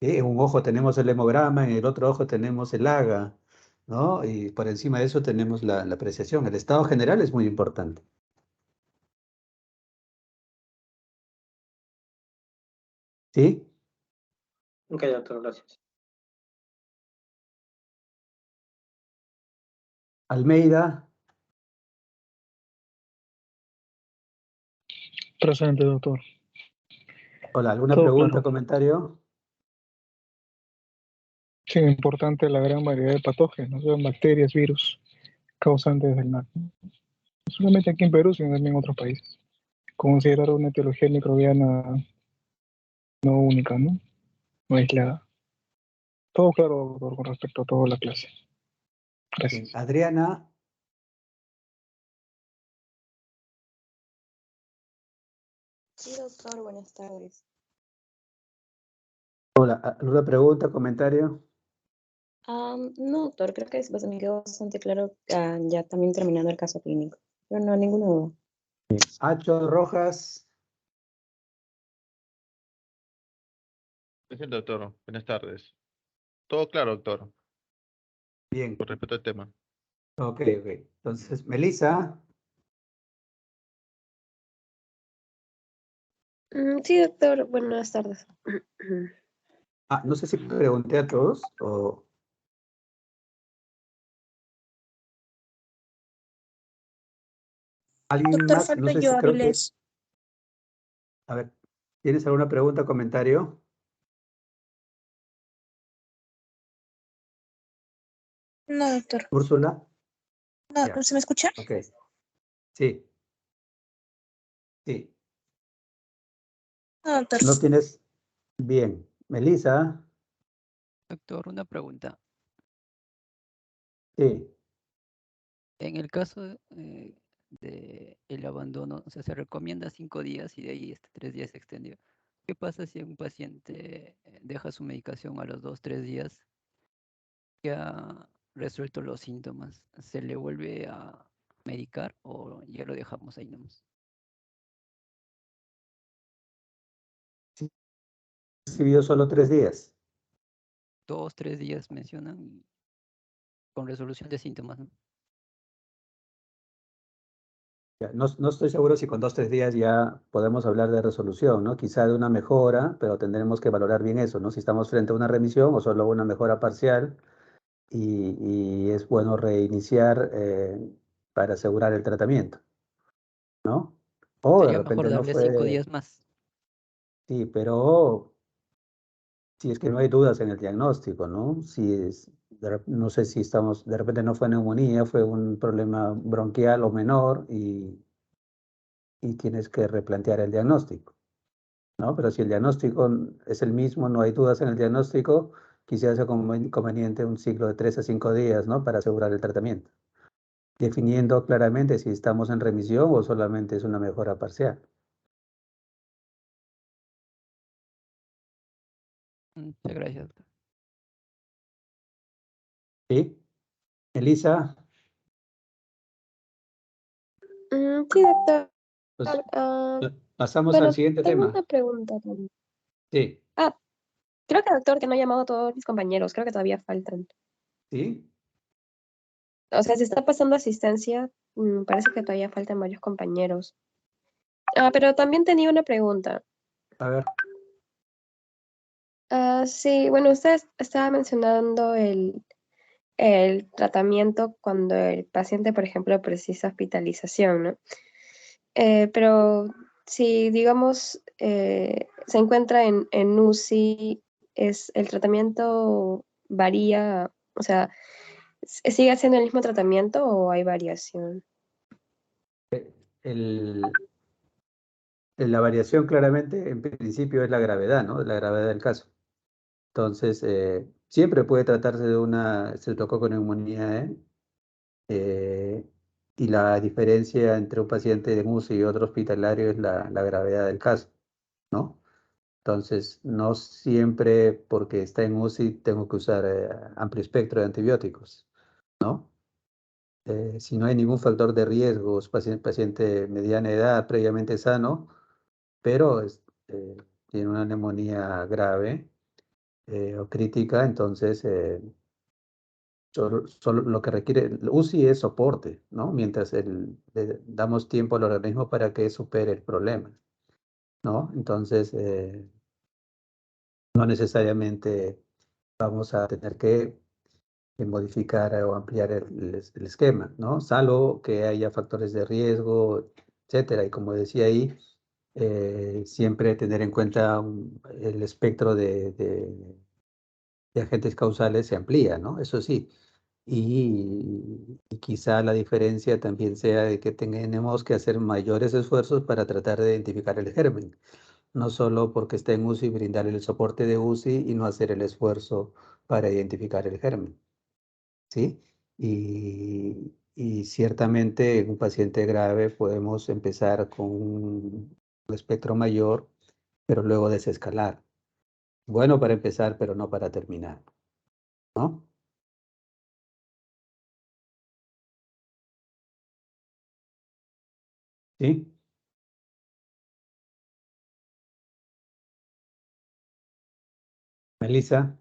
¿Sí? En un ojo tenemos el hemograma, en el otro ojo tenemos el AGA, ¿no? Y por encima de eso tenemos la apreciación. El estado general es muy importante. ¿Sí? Ok, doctor, gracias. Almeida. Presente, doctor. Hola, ¿alguna Todo pregunta, claro. comentario? Sí, importante la gran variedad de patógenos, sean bacterias, virus, causantes del NAC. No solamente aquí en Perú, sino también en otros países. Considerar una etiología microbiana no única, ¿no? No aislada. Todo claro, doctor, con respecto a toda la clase. Gracias. Bien. Adriana. Sí, doctor, buenas tardes. Hola, ¿alguna pregunta, comentario? No, doctor, creo que pues, me quedó bastante claro ya también terminando el caso clínico. Pero no, ninguna duda. Acho Rojas. Presente, doctor. Buenas tardes. Todo claro, doctor. Bien. Con respecto al tema. Ok. Entonces, Melissa. Sí, doctor, buenas tardes. No sé si pregunté a todos o... ¿Alguien Doctor, más? No falto sé yo, si creo que... Avilés. A ver, ¿tienes alguna pregunta o comentario? No, doctor. Úrsula. No, Ya. ¿se me escucha? Ok. Sí. Sí. No, doctor. ¿No tienes? Bien. Melissa. Doctor, una pregunta. Sí. En el caso de el abandono, o sea, se recomienda 5 días y de ahí 3 días se extendió. ¿Qué pasa si un paciente deja su medicación a los 2, 3 días que ha resuelto los síntomas? ¿Se le vuelve a medicar o ya lo dejamos ahí nomás? Sí. Recibió solo 3 días. 2, 3 días mencionan y con resolución de síntomas, ¿no? Ya, no estoy seguro si con 2, 3 días ya podemos hablar de resolución, ¿no? Quizá de una mejora, pero tendremos que valorar bien eso, ¿no? Si estamos frente a una remisión o solo una mejora parcial y es bueno reiniciar para asegurar el tratamiento, ¿no? O de Sería mejor repente no darle 5 fue... días más. Sí, pero si es que no hay dudas en el diagnóstico, ¿no? No sé si de repente no fue neumonía, fue un problema bronquial o menor y tienes que replantear el diagnóstico, ¿no? Pero si el diagnóstico es el mismo, no hay dudas en el diagnóstico, quizás sea conveniente un ciclo de 3 a 5 días, ¿no? Para asegurar el tratamiento, definiendo claramente si estamos en remisión o solamente es una mejora parcial. Muchas gracias, doctor. ¿Sí? Elisa, Sí, doctor. pues, Ah, pasamos al bueno, siguiente tengo tema. una pregunta también. Sí, Creo que doctor, que no ha llamado a todos mis compañeros, creo que todavía faltan. sí. O sea, si está pasando asistencia, parece que todavía faltan varios compañeros. Pero también tenía una pregunta. A ver, Sí, bueno, usted estaba mencionando el tratamiento cuando el paciente, por ejemplo, precisa hospitalización, ¿no? Pero si, digamos, se encuentra en UCI, el tratamiento varía, o sea, ¿sigue haciendo el mismo tratamiento o hay variación? el- la variación claramente, en principio, es la gravedad, ¿no? La gravedad del caso. Entonces, siempre puede tratarse de una neumonía, y la diferencia entre un paciente en UCI y otro hospitalario es la gravedad del caso, ¿no? Entonces, no siempre porque está en UCI tengo que usar amplio espectro de antibióticos, ¿no? Si no hay ningún factor de riesgo, es paciente de mediana edad, previamente sano, pero tiene una neumonía grave o crítica, entonces solo lo que requiere el UCI es soporte, ¿no? Mientras le damos tiempo al organismo para que supere el problema, ¿no? Entonces, no necesariamente vamos a tener que modificar o ampliar el esquema, ¿no? Salvo que haya factores de riesgo, etcétera. Y como decía ahí, siempre tener en cuenta el espectro de agentes causales se amplía, ¿no? Eso sí. Y quizá la diferencia también sea de que tenemos que hacer mayores esfuerzos para tratar de identificar el germen, no solo porque esté en UCI brindarle el soporte de UCI y no hacer el esfuerzo para identificar el germen, ¿sí? Y ciertamente en un paciente grave podemos empezar con un espectro mayor, pero luego desescalar. Bueno para empezar, pero no para terminar, ¿no? ¿Sí? Melissa.